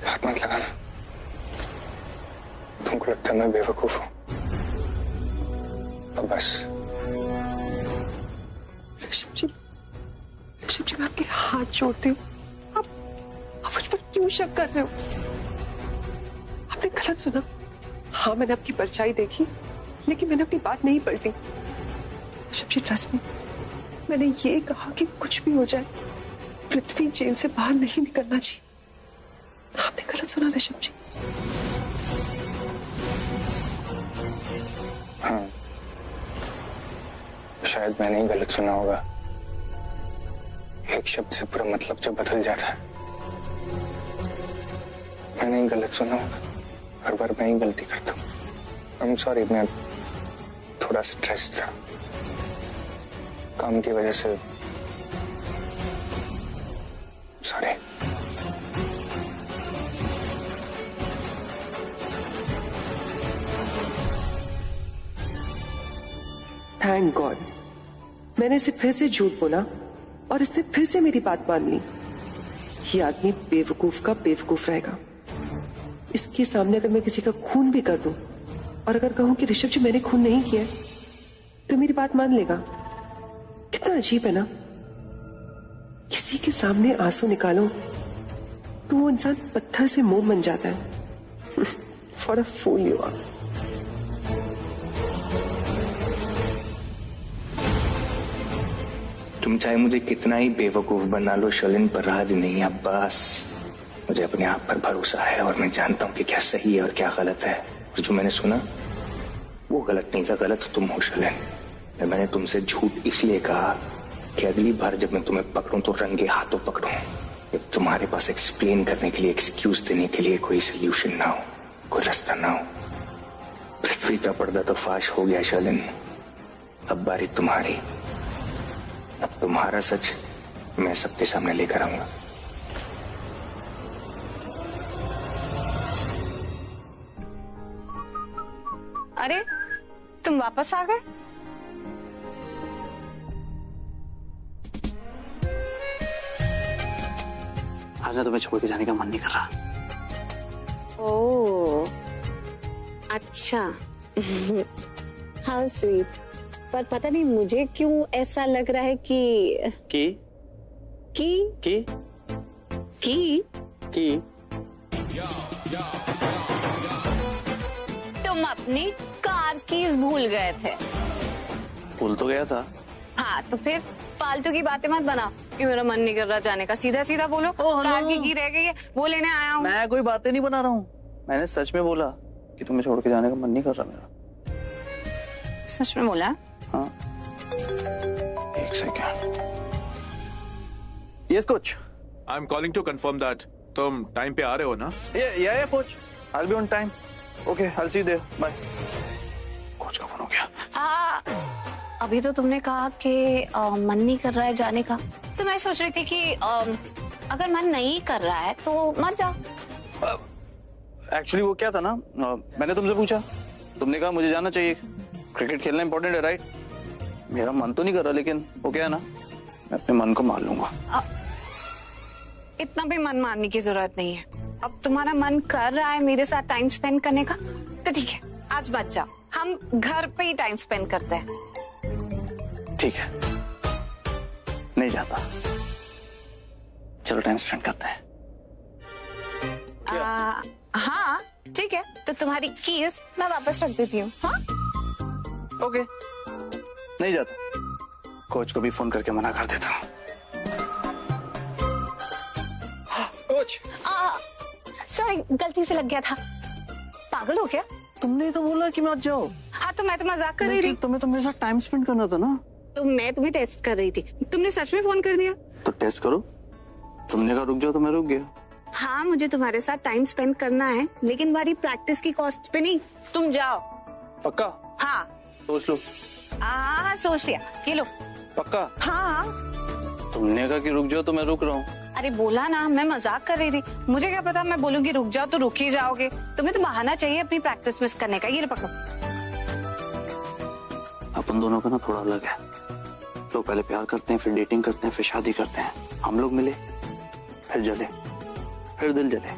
हाथ मत लगाना, तुमको लगता है मैं बेवकूफ हूं। अब बस। ऋषभ जी, मैं आपके हाथ जोड़ती हूँ, आप मुझ पर क्यों शक कर रहे हो? आपने गलत सुना। हाँ, मैंने आपकी परछाई देखी, लेकिन मैंने अपनी बात नहीं पलटी। ऋषभ जी, ट्रस्ट मी, मैंने ये कहा कि कुछ भी हो जाए पृथ्वी जेल से बाहर नहीं निकलना चाहिए। आपने गलत सुना ऋषभ जी। हाँ, शायद मैंने ही गलत सुना होगा। एक शब्द से पूरा मतलब जब बदल जाता है, मैंने ही गलत सुना होगा। हर बार मैं ही गलती करता हूँ। आई एम सॉरी, मैं थोड़ा स्ट्रेस था काम की वजह से। सॉरी। थैंक गॉड, मैंने इसे फिर से झूठ बोला और इसने फिर से मेरी बात मान ली। ये आदमी बेवकूफ का बेवकूफ रहेगा। इसके सामने अगर मैं किसी का खून भी कर दूं और अगर कहूं कि ऋषभ जी मैंने खून नहीं किया, तो मेरी बात मान लेगा। कितना अजीब है ना। किसी के सामने आंसू निकालो तो वो इंसान पत्थर से मोम बन जाता है। For a fool you are. तुम चाहे मुझे कितना ही बेवकूफ बना लो शर्लिन, पर राज नहीं अब्बास। मुझे अपने आप पर भरोसा है और मैं जानता हूं कि क्या सही है और क्या गलत है। और जो मैंने सुना वो गलत नहीं था, गलत तुम हो शर्लिन। मैंने तुमसे झूठ इसलिए कहा कि अगली बार जब मैं तुम्हें पकड़ूं तो रंगे हाथों पकड़ूं। जब तुम्हारे पास एक्सप्लेन करने के लिए, एक्सक्यूज देने के लिए कोई सोल्यूशन ना हो, कोई रास्ता ना हो। पृथ्वी का पर्दा तो फाश हो गया शर्लिन, अब बारी तुम्हारी। अब तुम्हारा सच मैं सबके सामने लेकर आऊंगा। अरे तुम वापस आ गए? आज ना तुम्हें छोड़ के जाने का मन नहीं कर रहा। ओह अच्छा। How sweet. पर पता नहीं मुझे क्यों ऐसा लग रहा है कि तुम अपनी कार कीज भूल गए थे। भूल तो गया था। हाँ तो फिर फालतू की बातें मत बनाओ कि मेरा मन नहीं कर रहा जाने का। सीधा सीधा बोलो कार की रह गई है, वो लेने आया हूँ। मैं कोई बातें नहीं बना रहा हूँ, मैंने सच में बोला कि तुम्हें छोड़ के जाने का मन नहीं कर रहा मेरा। सच में बोला? हाँ। एक second. Yes coach. I am calling to confirm that तुम टाइम पे आ रहे हो ना? या coach, I will be on time. Okay, I will see you there. Bye. Coach का फोन हो गया। अभी तो तुमने कहा कि मन नहीं कर रहा है जाने का, तो मैं सोच रही थी कि अगर मन नहीं कर रहा है तो मत जाओ। एक्चुअली वो क्या था ना, मैंने तुमसे पूछा, तुमने कहा मुझे जाना चाहिए, क्रिकेट खेलना इंपॉर्टेंट है, राइट? मेरा मन तो नहीं कर रहा, लेकिन वो क्या है ना, मैं अपने मन को मार लूंगा। इतना भी मन मारने की जरूरत नहीं है। अब तुम्हारा मन कर रहा है मेरे साथ टाइम स्पेंड करने का, तो ठीक है, आज मत जाओ, हम घर पे ही टाइम स्पेंड करते हैं। ठीक है, नहीं जाता, चलो टाइम स्पेंड करते हैं। हाँ ठीक है, तो तुम्हारी कीज मैं वापस रख देती हूँ। हाँ ओके, नहीं जाता, कोच को भी फोन करके मना कर देता हूँ। कोच, सॉरी, गलती से लग गया था। पागल हो क्या? तुमने तो बोला कि मत जाओ। हाँ तो मैं तो मजाक कर रही थी। तुम्हें तो मेरे साथ टाइम स्पेंड करना था ना। तो मैं तुम्हें टेस्ट कर रही थी, तुमने सच में फोन कर दिया। तो टेस्ट करो, तुमने कहा रुक जाओ तो मैं रुक गया। हाँ मुझे तुम्हारे साथ टाइम स्पेंड करना है, लेकिन हमारी प्रैक्टिस की कॉस्ट पे नहीं। तुम जाओ। पक्का? हाँ सोच लो। हाँ सोच लिया, ये लो। पक्का? हाँ। तुमने कहा कि रुक जाओ तो मैं रुक रहा हूँ। अरे बोला ना, मैं मजाक कर रही थी, मुझे क्या पता मैं बोलूंगी रुक जाओ तो रुक ही जाओगे। तुम्हें तो बहाना चाहिए अपनी प्रैक्टिस मिस करने का। ये पकड़ो। अपन दोनों का ना थोड़ा अलग है, लोग पहले प्यार करते हैं, फिर डेटिंग करते हैं, फिर शादी करते हैं। हम लोग मिले, फिर जले, फिर दिल जले,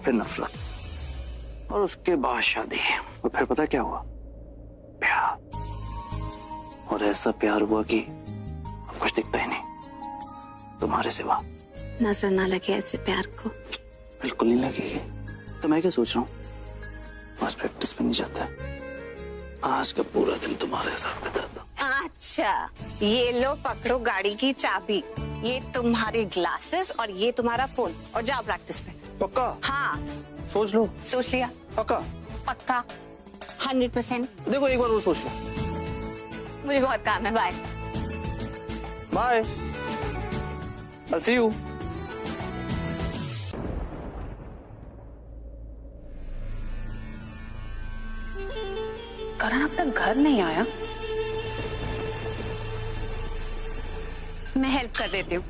फिर नफरत, और उसके बाद शादी। और फिर पता क्या हुआ? प्यार। और ऐसा प्यार हुआ कि अब कुछ दिखता ही नहीं तुम्हारे सिवा। नजर ना लगे ऐसे प्यार को। बिल्कुल नहीं लगेगी। तो मैं क्या सोच रहा हूँ, बस प्रैक्टिस पे नहीं जाता, आज का पूरा दिन तुम्हारे साथ बिताता। अच्छा, ये लो पकड़ो गाड़ी की चाबी, ये तुम्हारे ग्लासेस और ये तुम्हारा फोन, और जाओ प्रैक्टिस पे। पक्का? हाँ। सोच लो। सोच लिया? पक्का? पक्का 100%। देखो एक बार और सोच लो। मुझे बहुत काम है, bye. Bye, I'll see you। Karan अब तक घर नहीं आया। मैं हेल्प कर देती हूँ।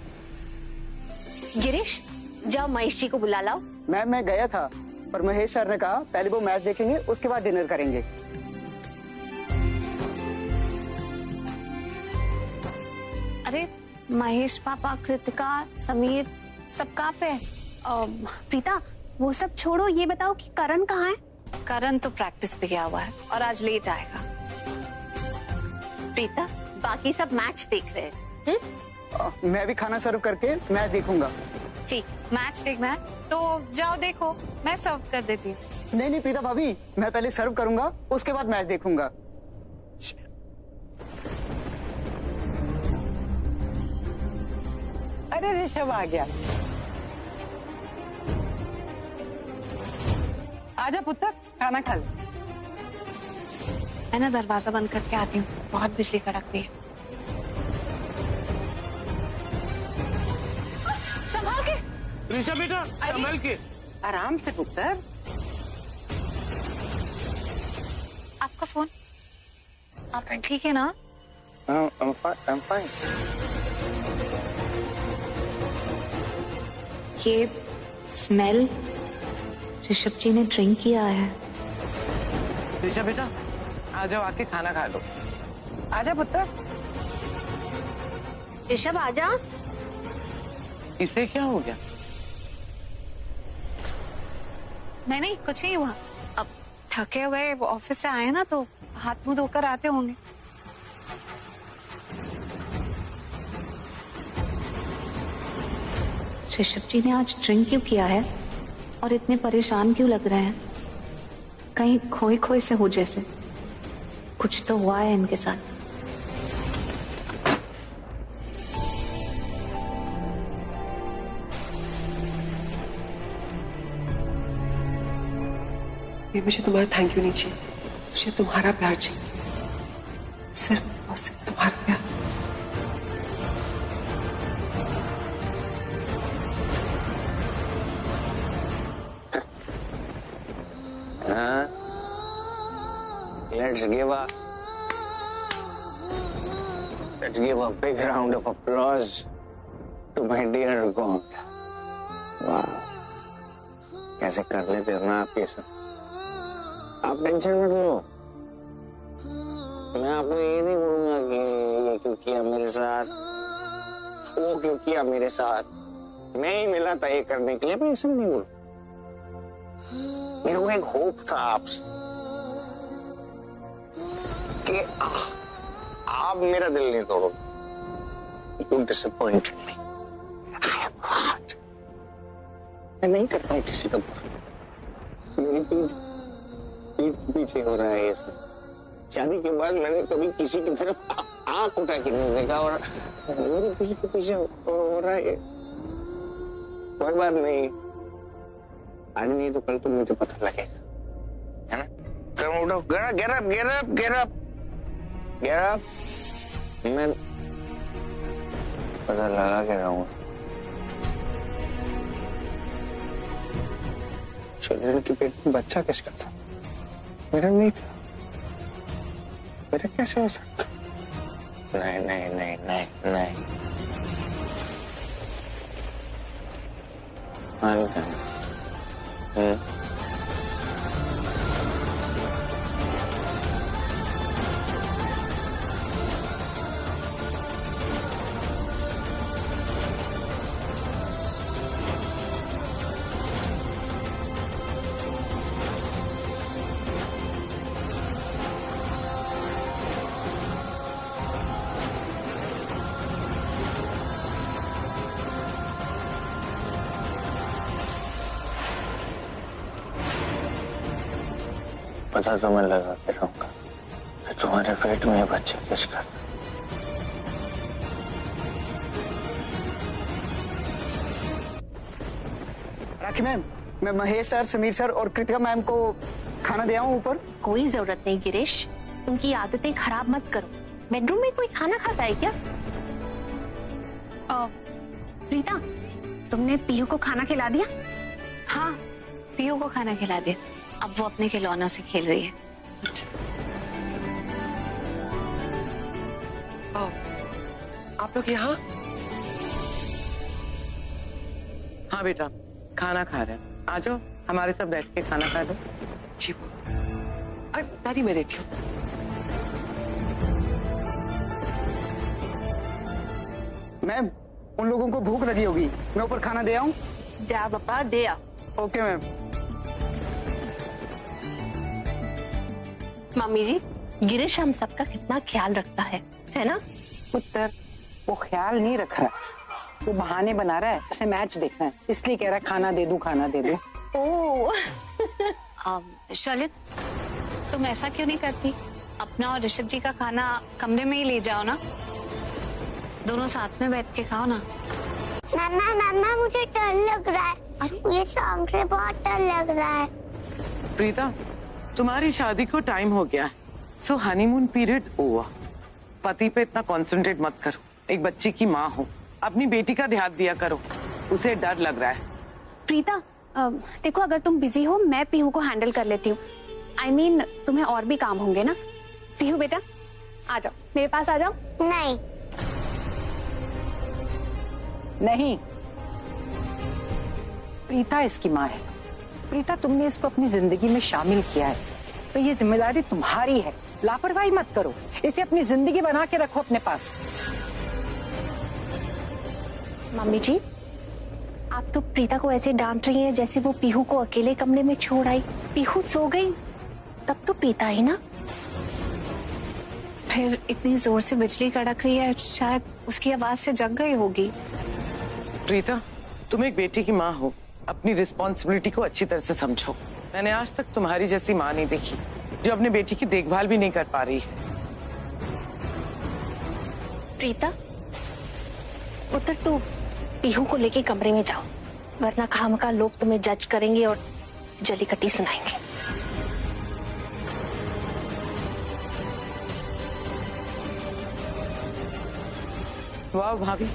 गिरीश, जाओ महेश जी को बुला लाओ। मैम मैं गया था, पर महेश सर ने कहा पहले वो मैच देखेंगे, उसके बाद डिनर करेंगे। अरे महेश पापा, कृतिका, समीर, सब कहाँ पे? प्रीता, वो सब छोड़ो, ये बताओ कि करण कहाँ है? करण तो प्रैक्टिस पे गया हुआ है और आज लेट आएगा। प्रीता, बाकी सब मैच देख रहे हैं। मैं भी खाना सर्व करके मैच देखूंगा। जी, मैच देखना है तो जाओ देखो, मैं सर्व कर देती हूँ। नहीं नहीं प्रीता भाभी, मैं पहले सर्व करूंगा, उसके बाद मैच देखूंगा। अरे ऋषभ आ गया। आजा पुत्र, खाना खा ले। मैं ना दरवाजा बंद करके आती हूँ, बहुत बिजली कड़क रही है। संभाल के। ऋषभ बेटा, संभल के। आराम से पुत्र। आपका फोन, आप ठीक है ना? I'm fine. ये स्मेल, ऋषभ जी ने ड्रिंक किया है। ऋषभ बेटा, आ जाओ, आके खाना खा लो। आजा पुत्र। ऋषभ आजा। इसे क्या हो गया? नहीं नहीं, कुछ नहीं हुआ। अब थके हुए वो ऑफिस से आए ना, तो हाथ मुंह धोकर आते होंगे। ऋषभ जी ने आज ड्रिंक क्यों किया है और इतने परेशान क्यों लग रहे हैं? कहीं खोई खोई से हो जैसे। कुछ तो हुआ है इनके साथ। मुझे तुम्हारा थैंक यू नहीं चाहिए, मुझे तुम्हारा प्यार चाहिए, सिर्फ और सिर्फ तुम्हारा प्यार। Let's give a big round of applause to my dear God. Wow. कैसे कर लेते हो ना आप ये सब? आप टेंशन मत लो। मैं आपको ये नहीं बोलूंगा कि ये क्यों किया मेरे साथ, वो क्यों किया मेरे साथ। मैं ही मिला था ये करने के लिए, मैं ये सब नहीं बोलूं। मेरे को एक होप था आपसे कि आप मेरा दिल नहीं तोड़ोगे। You disappointed me. I am hurt. मैं नहीं करता हूँ किसी का बुरा। मेरी पीठ पीछे हो रहा है ये सब। शादी के बाद मैंने कभी किसी की तरफ आंख उठा के नहीं देखा और मेरी पीठ के पीछे हो रहा है। कोई बात नहीं, आज नहीं तो कल तो मुझे पता लगेगा, है ना? कम उठो, get up. मैं पता लगा के रहूंगा। चिल्ड्रन के पेट में बच्चा किसका था? मेरा नहीं था। मेरा कैसे हो सकता? नहीं। पता तो मैं लगा के रहूंगा कि तुम्हारे पेट में बच्चे किसका। राखी मैम, मैं महेश सर, समीर सर और कृतिका मैम को खाना दे आऊं ऊपर? कोई जरूरत नहीं गिरीश, उनकी आदतें खराब मत करो। बेडरूम में कोई खाना खाता है क्या? प्रीता, तुमने पीयू को खाना खिला दिया? हाँ, पीयू को खाना खिला दिया। अब वो अपने खिलौनों से खेल रही है। आप लोग यहाँ? हाँ बेटा, खाना खा रहे हैं। आ जाओ, हमारे साथ बैठ के खाना खा लो। जी दादी, मैं देती हूँ। मैम, उन लोगों को भूख लगी होगी, मैं ऊपर खाना दे आऊं? जा पापा, दे आ। Okay ma'am. मम्मी जी, गिरीश हम सबका कितना ख्याल रखता है ना? पुत्र, वो ख्याल नहीं रख रहा, वो बहाने बना रहा है, उसे मैच देखना है, इसलिए कह रहा है खाना दे दूं, खाना दे दूं। ओह शलित, तुम ऐसा क्यों नहीं करती? अपना और ऋषभ जी का खाना कमरे में ही ले जाओ ना, दोनों साथ में बैठ के खाओ ना। नाना नाना मुझे डर लग रहा है, मुझे सांप से बहुत डर लग रहा है। प्रीता, तुम्हारी शादी को टाइम हो गया है, सो हनीमून पीरियड ओवर। पति पे इतना कॉन्सेंट्रेट मत करो, एक बच्ची की माँ हो, अपनी बेटी का ध्यान दिया करो, उसे डर लग रहा है। प्रीता देखो, अगर तुम बिजी हो मैं पीहू को हैंडल कर लेती हूँ। I mean, तुम्हें और भी काम होंगे ना। पीहू बेटा आ जाओ, मेरे पास आ जाओ। नहीं नहीं, प्रीता इसकी माँ है। प्रीता, तुमने इसको अपनी जिंदगी में शामिल किया है तो ये जिम्मेदारी तुम्हारी है, लापरवाही मत करो, इसे अपनी जिंदगी बना के रखो अपने पास। मम्मी जी, आप तो प्रीता को ऐसे डांट रही हैं जैसे वो पीहू को अकेले कमरे में छोड़ आई। पीहू सो गई तब तो प्रीता ही ना। फिर इतनी जोर से बिजली कड़क रही है, शायद उसकी आवाज से जग गई होगी। प्रीता, तुम एक बेटी की माँ हो, अपनी रिस्पॉन्सिबिलिटी को अच्छी तरह से समझो। मैंने आज तक तुम्हारी जैसी माँ नहीं देखी जो अपने बेटी की देखभाल भी नहीं कर पा रही है। प्रीता, उतर तू पीहू को लेके कमरे में जाओ, वरना खामखा लोग तुम्हें जज करेंगे और जली कटी सुनाएंगे। वाह भाभी,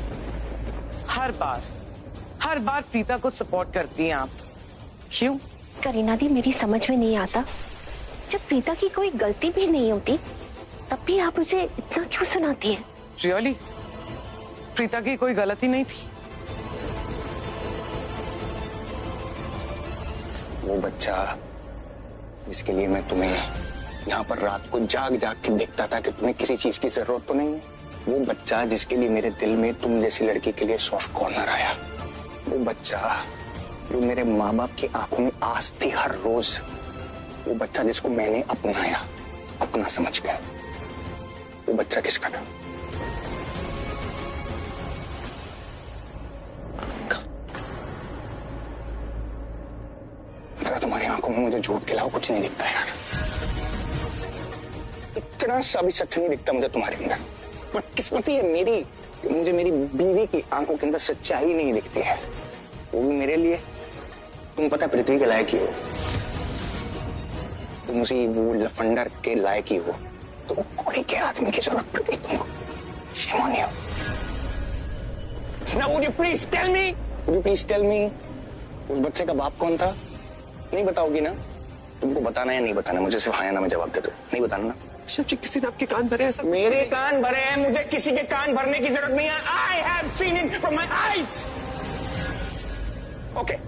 हर बार प्रीता को सपोर्ट करती हैं आप, क्यों? करीना दी, मेरी समझ में नहीं आता, जब प्रीता की कोई गलती भी नहीं होती तब भी आप उसे इतना क्यों सुनाती हैं? रियली, प्रीता की कोई गलती नहीं थी। वो बच्चा जिसके लिए मैं तुम्हें यहाँ पर रात को जाग जाग के देखता था कि तुम्हें किसी चीज की जरूरत तो नहीं है, वो बच्चा जिसके लिए मेरे दिल में तुम जैसी लड़की के लिए सॉफ्ट कॉर्नर आया, वो बच्चा जो मेरे माँ बाप की आंखों में आस थी हर रोज, वो बच्चा जिसको मैंने अपनाया, अपना समझ गया, वो बच्चा किसका था? तुम्हारी आंखों में मुझे झूठ के अलावा कुछ नहीं दिखता यार, इतना सा भी सच नहीं दिखता मुझे तुम्हारे अंदर। पर किस्मती है मेरी, मुझे मेरी बीवी की आंखों के अंदर सच्चाई नहीं दिखती है, वो भी मेरे लिए। तुम पता पृथ्वी के लायक ही हो, तुम उसी वो लफंडर के लायक ही हो, तो वो कोई के आदमी की जरूरत पड़ गई तुमको। Shame on you. Now would you please tell me, उस बच्चे का बाप कौन था? नहीं बताओगी ना? तुमको बताना या नहीं बताना? मुझे सिर्फ हाँ या ना में जवाब दे दो। नहीं बताना ना? जी, किसी ने आपके कान भरे हैं? मेरे कान भरे हैं, मुझे किसी के कान भरने की जरूरत नहीं है। I have seen it from my eyes. Okay.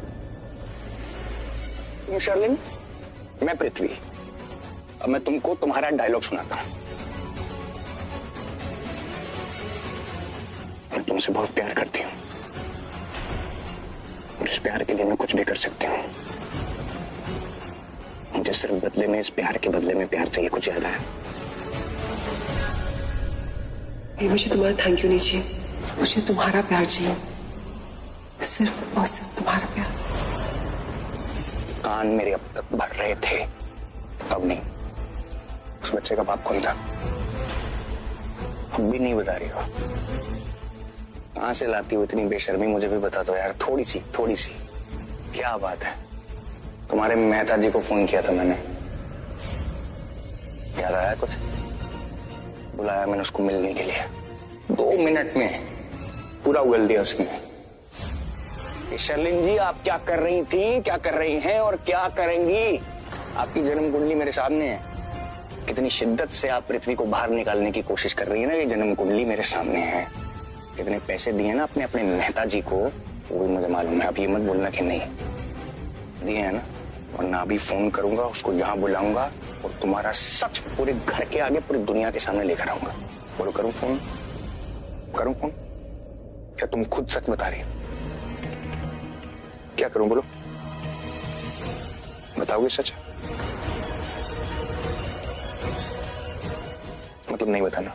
तुम शर्लिन, मैं पृथ्वी। अब मैं तुमको तुम्हारा डायलॉग सुनाता हूं। मैं तुमसे बहुत प्यार करती हूँ और इस प्यार के लिए मैं कुछ भी कर सकती हूँ। मुझे सिर्फ बदले में, इस प्यार के बदले में प्यार चाहिए, कुछ ज्यादा है। मुझे तुम्हारा थैंक यू नहीं चाहिए, मुझे तुम्हारा प्यार चाहिए, सिर्फ और सिर्फ तुम्हारा प्यार। कान मेरे अब तक भर रहे थे, अब नहीं। उस बच्चे का बाप कौन था? अब भी नहीं बता रही हो। कहां से लाती हो इतनी बेशर्मी? मुझे भी बता दो यार, थोड़ी सी। क्या बात है? तुम्हारे मेहता जी को फोन किया था मैंने, याद आया कुछ? बुलाया मैंने उसको मिलने के लिए, 2 मिनट में पूरा उगल दिया उसने। शर्लिन जी, आप क्या कर रही थी, क्या कर रही हैं और क्या करेंगी? आपकी जन्म कुंडली मेरे सामने है। कितनी शिद्दत से आप पृथ्वी को बाहर निकालने की कोशिश कर रही है ना, ये जन्म कुंडली मेरे सामने है। कितने पैसे दिए ना अपने अपने मेहता जी को, वो भी मुझे मालूम है। अब ये मत बोलना कि नहीं दिए है ना, वरना अभी फोन करूंगा, उसको यहाँ बुलाऊंगा और तुम्हारा सच पूरे घर के आगे, पूरी दुनिया के सामने लेकर आऊंगा। बोलो, करूं फोन? क्या तुम खुद सच बता रही हो? क्या करूं बोलो, बताओगे सच? मतलब नहीं बताना?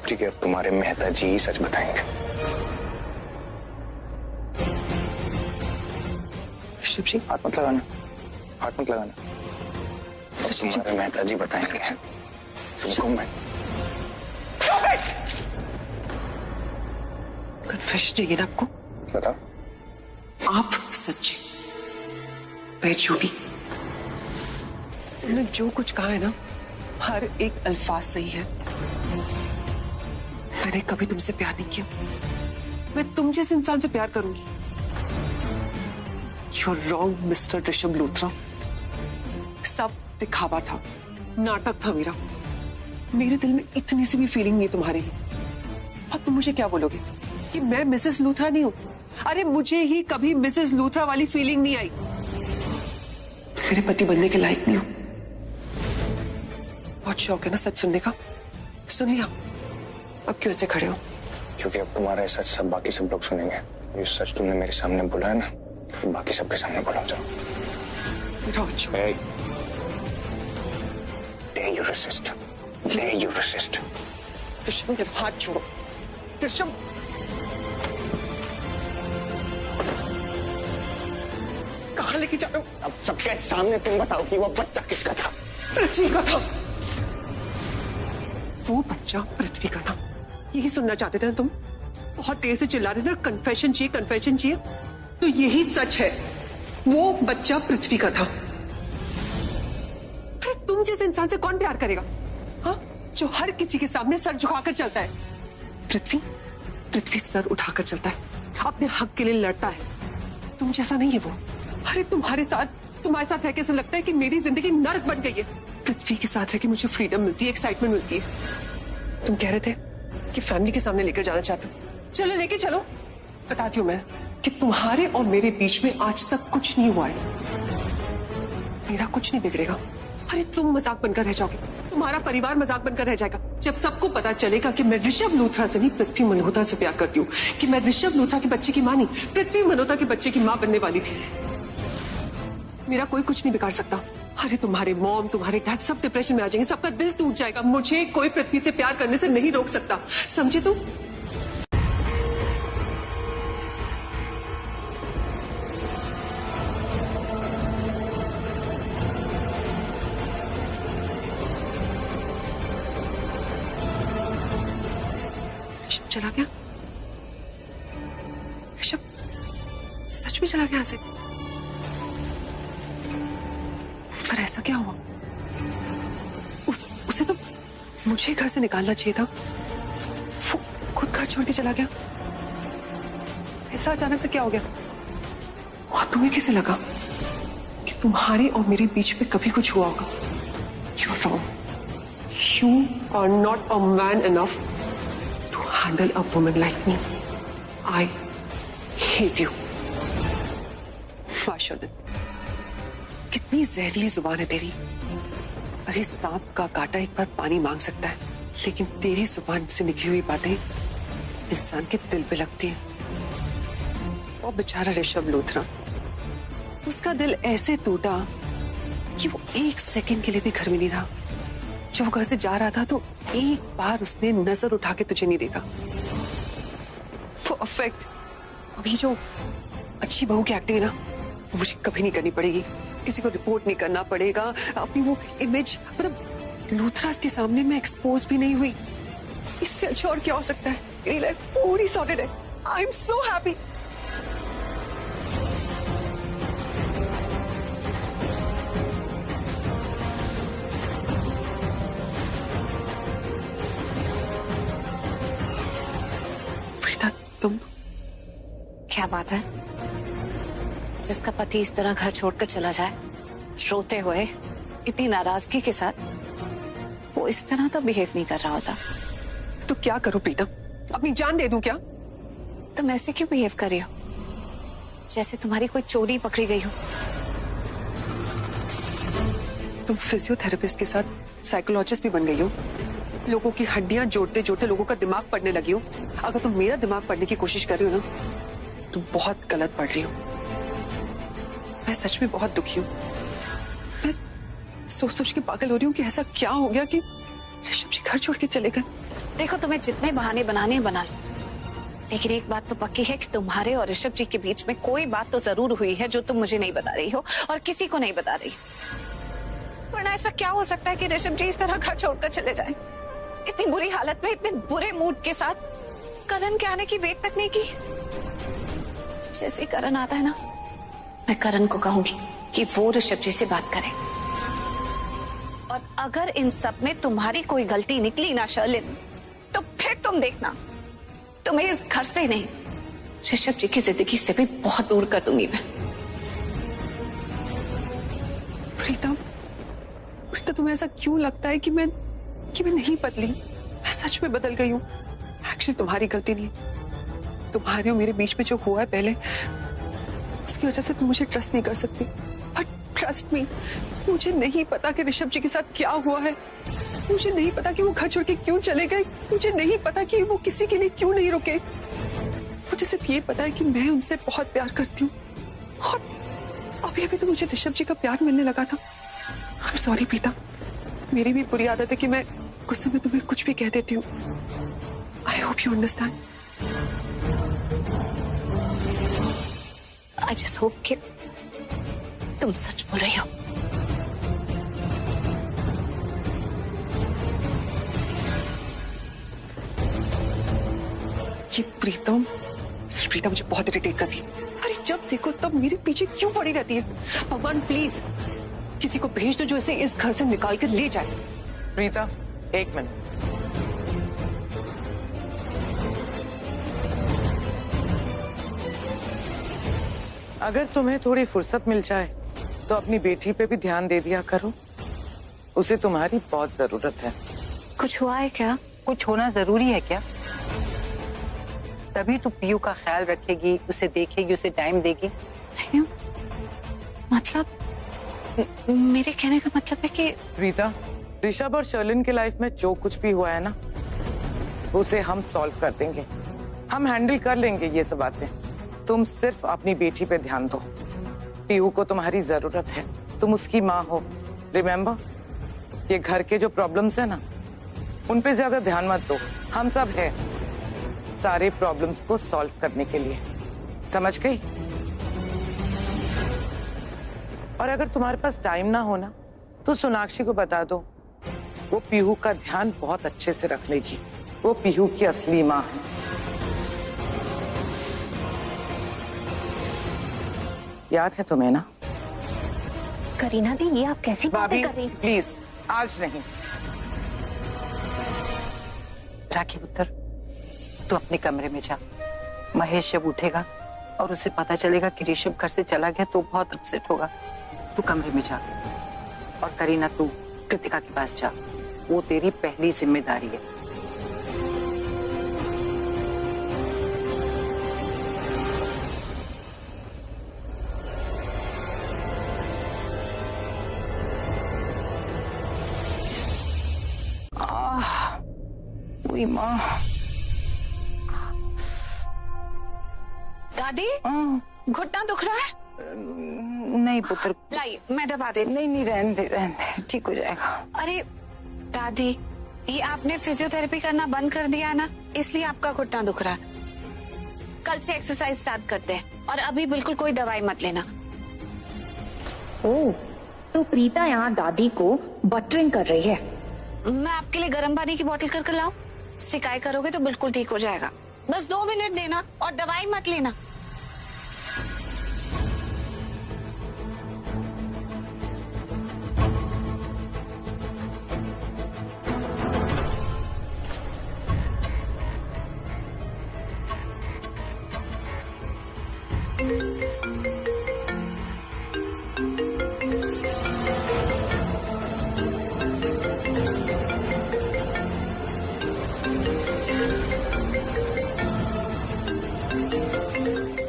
ठीक है, अब तुम्हारे मेहता जी ही सच बताएंगे। ऋषभ जी, हाथ मत लगाना, हाथ मत लगाना। तुम्हारे मेहता जी बताएंगे तुमको। मैं कन्फेशन चाहिए ना आपको? बताओ। आप सच्चे, मैं झूठी। तुमने जो कुछ कहा है ना, हर एक अल्फाज सही है। मैंने कभी तुमसे प्यार नहीं किया। मैं तुम जैसे इंसान से प्यार करूंगी? You're wrong, mister Rishabh Luthra. सब दिखावा था, नाटक था मेरा। मेरे दिल में इतनी सी भी फीलिंग नहीं तुम्हारे लिए। और तुम मुझे क्या बोलोगे कि मैं मिसेस लूथरा नहीं हूं? अरे मुझे ही कभी मिसेस लूथरा वाली फीलिंग नहीं आई। मेरे पति बनने के लायक नहीं हो। बहुत शौक है ना सच सुनने का, सुन लिया। अब क्यों ऐसे खड़े हो? क्योंकि अब तुम्हारा ये सच सब बाकी सब लोग सुनेंगे। ये सच तुमने मेरे सामने बोला है ना, तो बाकी सबके सामने बोला। जाओ। Dare you resist? Dare you resist? Rishabh, मेरे हाथ छोड़ो। ऋषभ, कहाँ लेके जा रहे हो? अब सबके सामने तुम बताओ कि वो बच्चा किसका था? पृथ्वी का था। वो बच्चा पृथ्वी का था। यही सुनना चाहते थे ना तुम? बहुत देर से चिल्ला रहे थे ना, कन्फेशन चाहिए, कन्फेशन चाहिए। तो यही सच है, वो बच्चा पृथ्वी का था। अरे तुम जैसे इंसान से कौन प्यार करेगा? हाँ, जो हर किसी के सामने सर झुकाकर चलता है। पृथ्वी सर उठाकर चलता है, अपने हक के लिए लड़ता है। तुम जैसा नहीं है वो। अरे तुम्हारे साथ रह के ऐसा लगता है कि मेरी जिंदगी नर्क बन गई है। पृथ्वी के साथ रह के मुझे फ्रीडम मिलती है, एक्साइटमेंट मिलती है। तुम कह रहे थे कि फैमिली के सामने लेकर जाना चाहते हो। चलो लेके चलो। बताती हूँ मैं कि तुम्हारे और मेरे बीच में आज तक कुछ नहीं हुआ है। मेरा कुछ नहीं बिगड़ेगा। अरे तुम मजाक बनकर रह जाओगे, तुम्हारा परिवार मजाक बनकर रह जाएगा जब सबको पता चलेगा कि मैं ऋषभ लूथरा से नहीं, पृथ्वी मल्होत्रा से प्यार करती हूँ। कि मैं ऋषभ लूथरा के बच्चे की मां नहीं, पृथ्वी मल्होत्रा के बच्चे की मां बनने वाली थी। मेरा कोई कुछ नहीं बिगाड़ सकता। अरे तुम्हारे मॉम, तुम्हारे डैड सब डिप्रेशन में आ जाएंगे, सबका दिल टूट जाएगा। मुझे कोई पृथ्वी से प्यार करने से नहीं रोक सकता, समझे तुम? चला गया ऋषभ, सच में चला गया यहाँ से। पर ऐसा क्या हुआ? उसे तो मुझे घर से निकालना चाहिए था, वो खुद घर छोड़ के चला गया। ऐसा अचानक से क्या हो गया? और तुम्हें कैसे लगा कि तुम्हारे और मेरे बीच में कभी कुछ हुआ होगा? You're wrong. You are not a man enough to handle a woman like me. I hate you. Vasudev, कितनी जहरीली जुबान है तेरी। अरे सांप का कांटा एक बार पानी मांग सकता है, लेकिन तेरी जुबान से निकली हुई बातें इंसान के दिल पे लगती हैं। और बेचारा ऋषभ लूथरा, उसका दिल ऐसे टूटा कि वो एक सेकंड के लिए भी घर में नहीं रहा। जब वो घर से जा रहा था तो एक बार उसने नजर उठा के तुझे नहीं देखा। वो अफेक्ट, अभी जो अच्छी बहू की एक्टिंग है ना, वो मुझे कभी नहीं करनी पड़ेगी। किसी को रिपोर्ट नहीं करना पड़ेगा। अपनी वो इमेज, मतलब लूथरास के सामने मैं एक्सपोज भी नहीं हुई। इससे अच्छा और क्या हो सकता है? मेरी लाइफ पूरी सॉर्टेड है। I am so happy. Preeta, तुम क्या बात है? जिसका पति इस तरह घर छोड़कर चला जाए, रोते हुए, इतनी नाराजगी के साथ, वो इस तरह तो बिहेव नहीं कर रहा होता। तो क्या करूं प्रीता? अपनी जान दे दूं क्या? तुम ऐसे क्यों बिहेव कर रही हो? जैसे तुम्हारी कोई चोरी पकड़ी गई हो। तुम फिजियोथेरेपिस्ट के साथ साइकोलॉजिस्ट भी बन गई हो। लोगों की हड्डियां जोड़ते जोड़ते लोगों का दिमाग पढ़ने लगी हो। अगर तुम मेरा दिमाग पढ़ने की कोशिश कर रही हो ना, तुम बहुत गलत पढ़ रही हो। मैं सच में बहुत दुखी हूँ। मैं सोच सोच के पागल हो रही हूँ कि ऐसा क्या हो गया कि ऋषभ जी घर छोड़ के चले गए। देखो, तुम्हें जितने बहाने बनाने बना लो, लेकिन एक बात तो पक्की है कि तुम्हारे और ऋषभ जी के बीच में कोई बात तो जरूर हुई है जो तुम मुझे नहीं बता रही हो और किसी को नहीं बता रही। वरना ऐसा क्या हो सकता है कि ऋषभ जी इस तरह घर छोड़कर चले जाएं? इतनी बुरी हालत में, इतने बुरे मूड के साथ, करण के आने की वेट तक नहीं की। जैसे ही करण आता है ना, मैं करण को कहूंगी कि वो ऋषभ जी से बात करे। और अगर इन सब में तुम्हारी कोई गलती निकली ना शर्लिन, तो फिर तुम देखना, तुम्हें इस घर से नहीं, ऋषभ जी की जिंदगी से भी बहुत दूर कर दूंगी मैं। प्रीतम, तुम्हें ऐसा क्यों लगता है कि मैं नहीं बदली? मैं सच में बदल गई हूँ। एक्चुअली तुम्हारी गलती नहीं, तुम्हारे और मेरे बीच में जो हुआ है पहले, उसकी वजह से तुम मुझे ट्रस्ट नहीं कर सकती। बट ट्रस्ट मी, मुझे नहीं पता कि ऋषभ जी के साथ क्या हुआ है। मुझे नहीं पता कि वो घर छोड़ के क्यों चले गए। मुझे नहीं पता कि वो किसी के लिए क्यों नहीं रुके। मुझे सिर्फ ये पता है कि मैं उनसे बहुत प्यार करती हूँ और अभी अभी तो मुझे ऋषभ जी का प्यार मिलने लगा था। आई एम सॉरी प्रीता, मेरी भी बुरी आदत है कि मैं गुस्से में तुम्हें कुछ भी कह देती हूँ। I hope you understand. I just hope कि तुम सच बोल रही हो। ये प्रीतम मुझे बहुत इरिटेट करती है। अरे जब देखो तब मेरे पीछे क्यों पड़ी रहती है? भगवान प्लीज किसी को भेज दो जो इसे इस घर से निकाल कर ले जाए। प्रीता, एक मिनट। अगर तुम्हें थोड़ी फुर्सत मिल जाए तो अपनी बेटी पे भी ध्यान दे दिया करो। उसे तुम्हारी बहुत जरूरत है। कुछ हुआ है क्या? कुछ होना जरूरी है क्या? तभी तो पीयू का ख्याल रखेगी, उसे देखेगी, उसे टाइम देगी। मतलब मेरे कहने का मतलब है कि प्रीता, ऋषभ और शर्लिन के लाइफ में जो कुछ भी हुआ है ना, उसे हम सॉल्व कर देंगे। हम हैंडल कर लेंगे ये सब बातें। तुम सिर्फ अपनी बेटी पे ध्यान दो। पीयू को तुम्हारी जरूरत है, तुम उसकी माँ हो। रिमेम्बर, ये घर के जो प्रॉब्लम्स है ना, उन पे ज्यादा ध्यान मत दो। हम सब है सारे प्रॉब्लम्स को सॉल्व करने के लिए, समझ गई? और अगर तुम्हारे पास टाइम ना हो ना, तो सोनाक्षी को बता दो, वो पीहू का ध्यान बहुत अच्छे से रख लेगी। वो पीहू की असली माँ है। याद है तुम्हें ना? करीना दी, ये आप कैसी बातें कर रही? प्लीज, आज नहीं। राखी पुत्र, तू अपने कमरे में जा। महेश जब उठेगा और उसे पता चलेगा कि ऋषभ घर से चला गया तो बहुत अपसेट होगा। तू कमरे में जा। और करीना, तू कृतिका के पास जा, वो तेरी पहली जिम्मेदारी है। वही माँ। दादी, घुटना दुख रहा है? नहीं पुत्र, लाइए मैं दबा दे। नहीं रहने दे, ठीक हो जाएगा। अरे दादी, ये आपने फिजियोथेरेपी करना बंद कर दिया है ना, इसलिए आपका घुटना दुख रहा है। कल से एक्सरसाइज स्टार्ट करते हैं और अभी बिल्कुल कोई दवाई मत लेना। ओह, तो प्रीता यहाँ दादी को बटरिंग कर रही है। मैं आपके लिए गर्म पानी की बोतल कर लाऊं? सिकाई करोगे तो बिल्कुल ठीक हो जाएगा। बस 2 मिनट देना और दवाई मत लेना।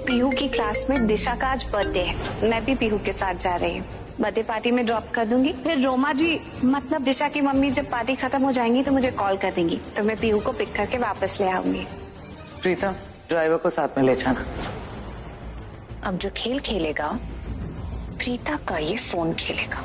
पीहू की क्लास में दिशा का आज बर्थडे है। मैं भी पीहू के साथ जा रही हूँ। बर्थडे पार्टी में ड्रॉप कर दूंगी। फिर रोमा जी, मतलब दिशा की मम्मी, जब पार्टी खत्म हो जाएंगी तो मुझे कॉल कर देंगी, तो मैं पीहू को पिक करके वापस ले आऊंगी। प्रीता, ड्राइवर को साथ में ले जाना। अब जो खेल खेलेगा, प्रीता का ये फोन खेलेगा।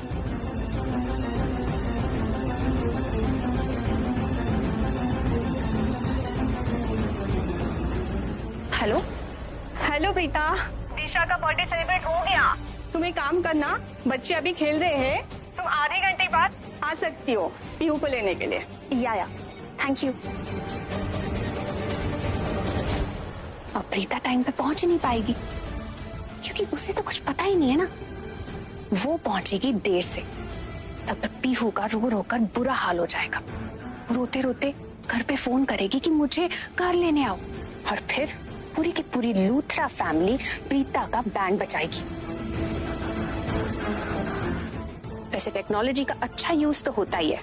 हेलो प्रीता, दिशा का बर्थडे सेलिब्रेट हो गया। तुम एक काम करना, बच्चे अभी खेल रहे हैं, तुम आधे घंटे बाद आ सकती हो पीहू को लेने के लिए। या थैंक यू। अब प्रीता टाइम पे पहुंच ही नहीं पाएगी क्योंकि उसे तो कुछ पता ही नहीं है ना। वो पहुंचेगी देर से, तब तक पीहू का रो रो कर बुरा हाल हो जाएगा। रोते रोते घर पे फोन करेगी कि मुझे घर लेने आओ, और फिर पूरी की पूरी लूथरा फैमिली प्रीता का बैंड बजाएगी। वैसे टेक्नोलॉजी का अच्छा यूज तो होता ही है,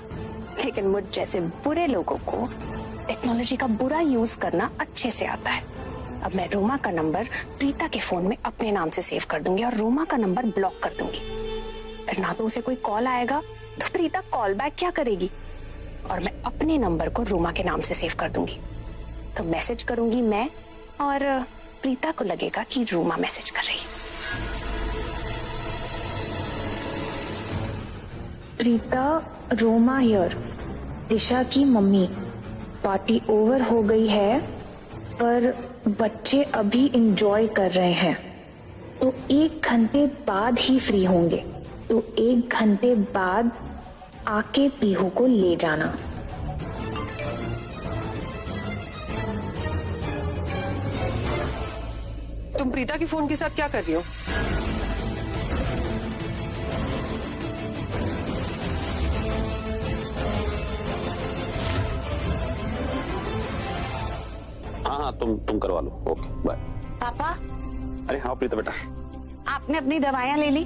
लेकिन मुझ जैसे बुरे लोगों को टेक्नोलॉजी का बुरा यूज करना अच्छे से आता है। अब मैं रोमा का नंबर प्रीता के फोन में अपने नाम से सेव कर दूंगी और रोमा का नंबर ब्लॉक कर दूंगी। फिर ना तो उसे कोई कॉल आएगा तो प्रीता कॉल बैक क्या करेगी, और मैं अपने नंबर को रोमा के नाम से सेव कर दूंगी। तो मैसेज करूंगी मैं, और प्रीता को लगेगा कि रोमा मैसेज कर रही है। प्रीता, रोमा हियर, दिशा की मम्मी। पार्टी ओवर हो गई है पर बच्चे अभी इंजॉय कर रहे हैं, तो 1 घंटे बाद ही फ्री होंगे, तो 1 घंटे बाद आके पीहू को ले जाना। तुम प्रीता के फोन के साथ क्या कर रही हो? हाँ, तुम करवा लो। Okay bye. पापा। अरे हाँ प्रीता बेटा, आपने अपनी दवाइयाँ ले ली?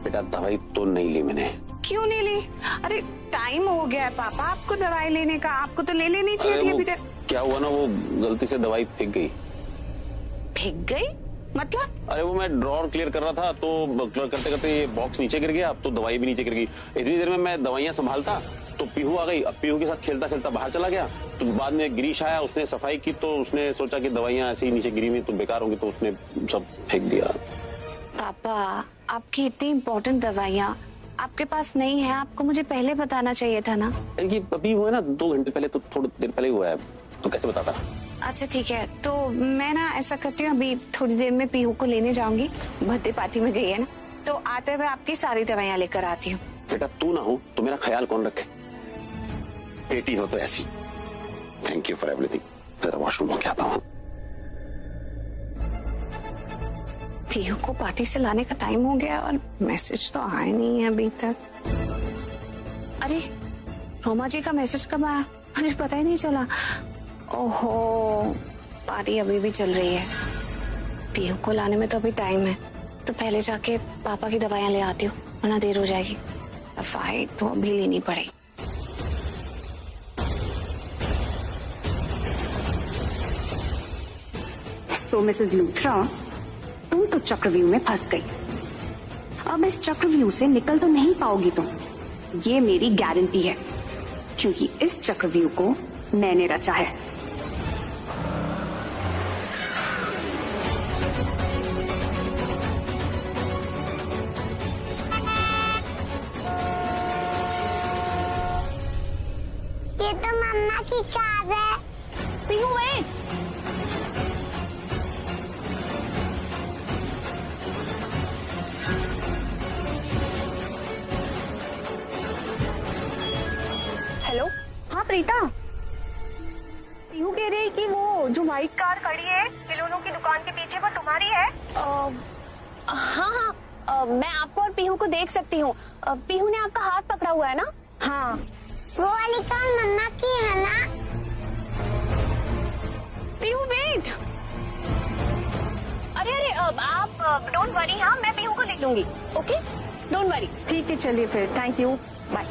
बेटा दवाई तो नहीं ली मैंने। क्यों नहीं ली? अरे टाइम हो गया है पापा आपको दवाई लेने का, आपको तो ले लेनी चाहिए थी अभी तक। क्या हुआ ना, वो गलती से दवाई फेंक गई। फेंक गई मतलब? अरे वो मैं ड्रॉर क्लियर कर रहा था तो क्लियर करते करते ये बॉक्स नीचे गिर गया, अब तो दवाई भी नीचे गिर गई। इतनी देर में मैं दवाइयाँ संभालता तो पीहू आ गई। अब पीहू के साथ खेलता खेलता बाहर चला गया, तो बाद में गिरीश आया, उसने सफाई की तो उसने सोचा कि दवाइयाँ ऐसे ही नीचे गिरी हुई तो बेकार होंगी, तो उसने सब फेंक दिया। पापा आपकी इतनी इम्पोर्टेंट दवाइयाँ आपके पास नहीं है, आपको मुझे पहले बताना चाहिए था ना। ये अभी हुआ है ना 2 घंटे पहले, तो थोड़ी देर पहले हुआ है, तो कैसे बताता? अच्छा ठीक है, तो मैं ना ऐसा करती हूँ, अभी थोड़ी देर में पीहू को लेने जाऊंगी, बर्थडे पार्टी में गई है ना, तो आते हुए आपकी सारी दवाइयाँ लेकर आती हूँ। बेटा तू ना हो तो मेरा ख्याल कौन रखे? बेटी हो तो ऐसी। Thank you for everything. जरा वॉशरूम होके आता हूँ। पीहू को पार्टी से लाने का टाइम हो गया और मैसेज तो आया नहीं है अभी तक। अरे रोमा जी का मैसेज कब आया? मुझे पता ही नहीं चला। ओहो, पार्टी अभी भी चल रही है। पीहू को लाने में तो अभी टाइम है, तो पहले जाके पापा की दवाइयाँ ले आती हूँ, वरना देर हो जाएगी। दवाई तो अभी लेनी पड़ेगी। सो मिसेस लूथरा, तुम तो चक्रव्यूह में फंस गई। अब इस चक्रव्यूह से निकल तो नहीं पाओगी तुम, ये मेरी गारंटी है, क्योंकि इस चक्रव्यूह को मैंने रचा है। ये तो मम्मा की कार है। पीहू वेट। हेलो, हाँ प्रीता। पीहू कह रही कि वो जो व्हाइट कार खड़ी है खिलौनों की दुकान के पीछे वो तुम्हारी है? हाँ, मैं आपको और पीहू को देख सकती हूँ। पीहू ने आपका हाथ पकड़ा हुआ है ना? हाँ। वो वाली कार मम्मा की है ना? पीहू वेट। अरे आप डोंट वरी, हाँ मैं पीहू को देख लूंगी। Okay, don't worry. ठीक है चलिए फिर, थैंक यू, बाय।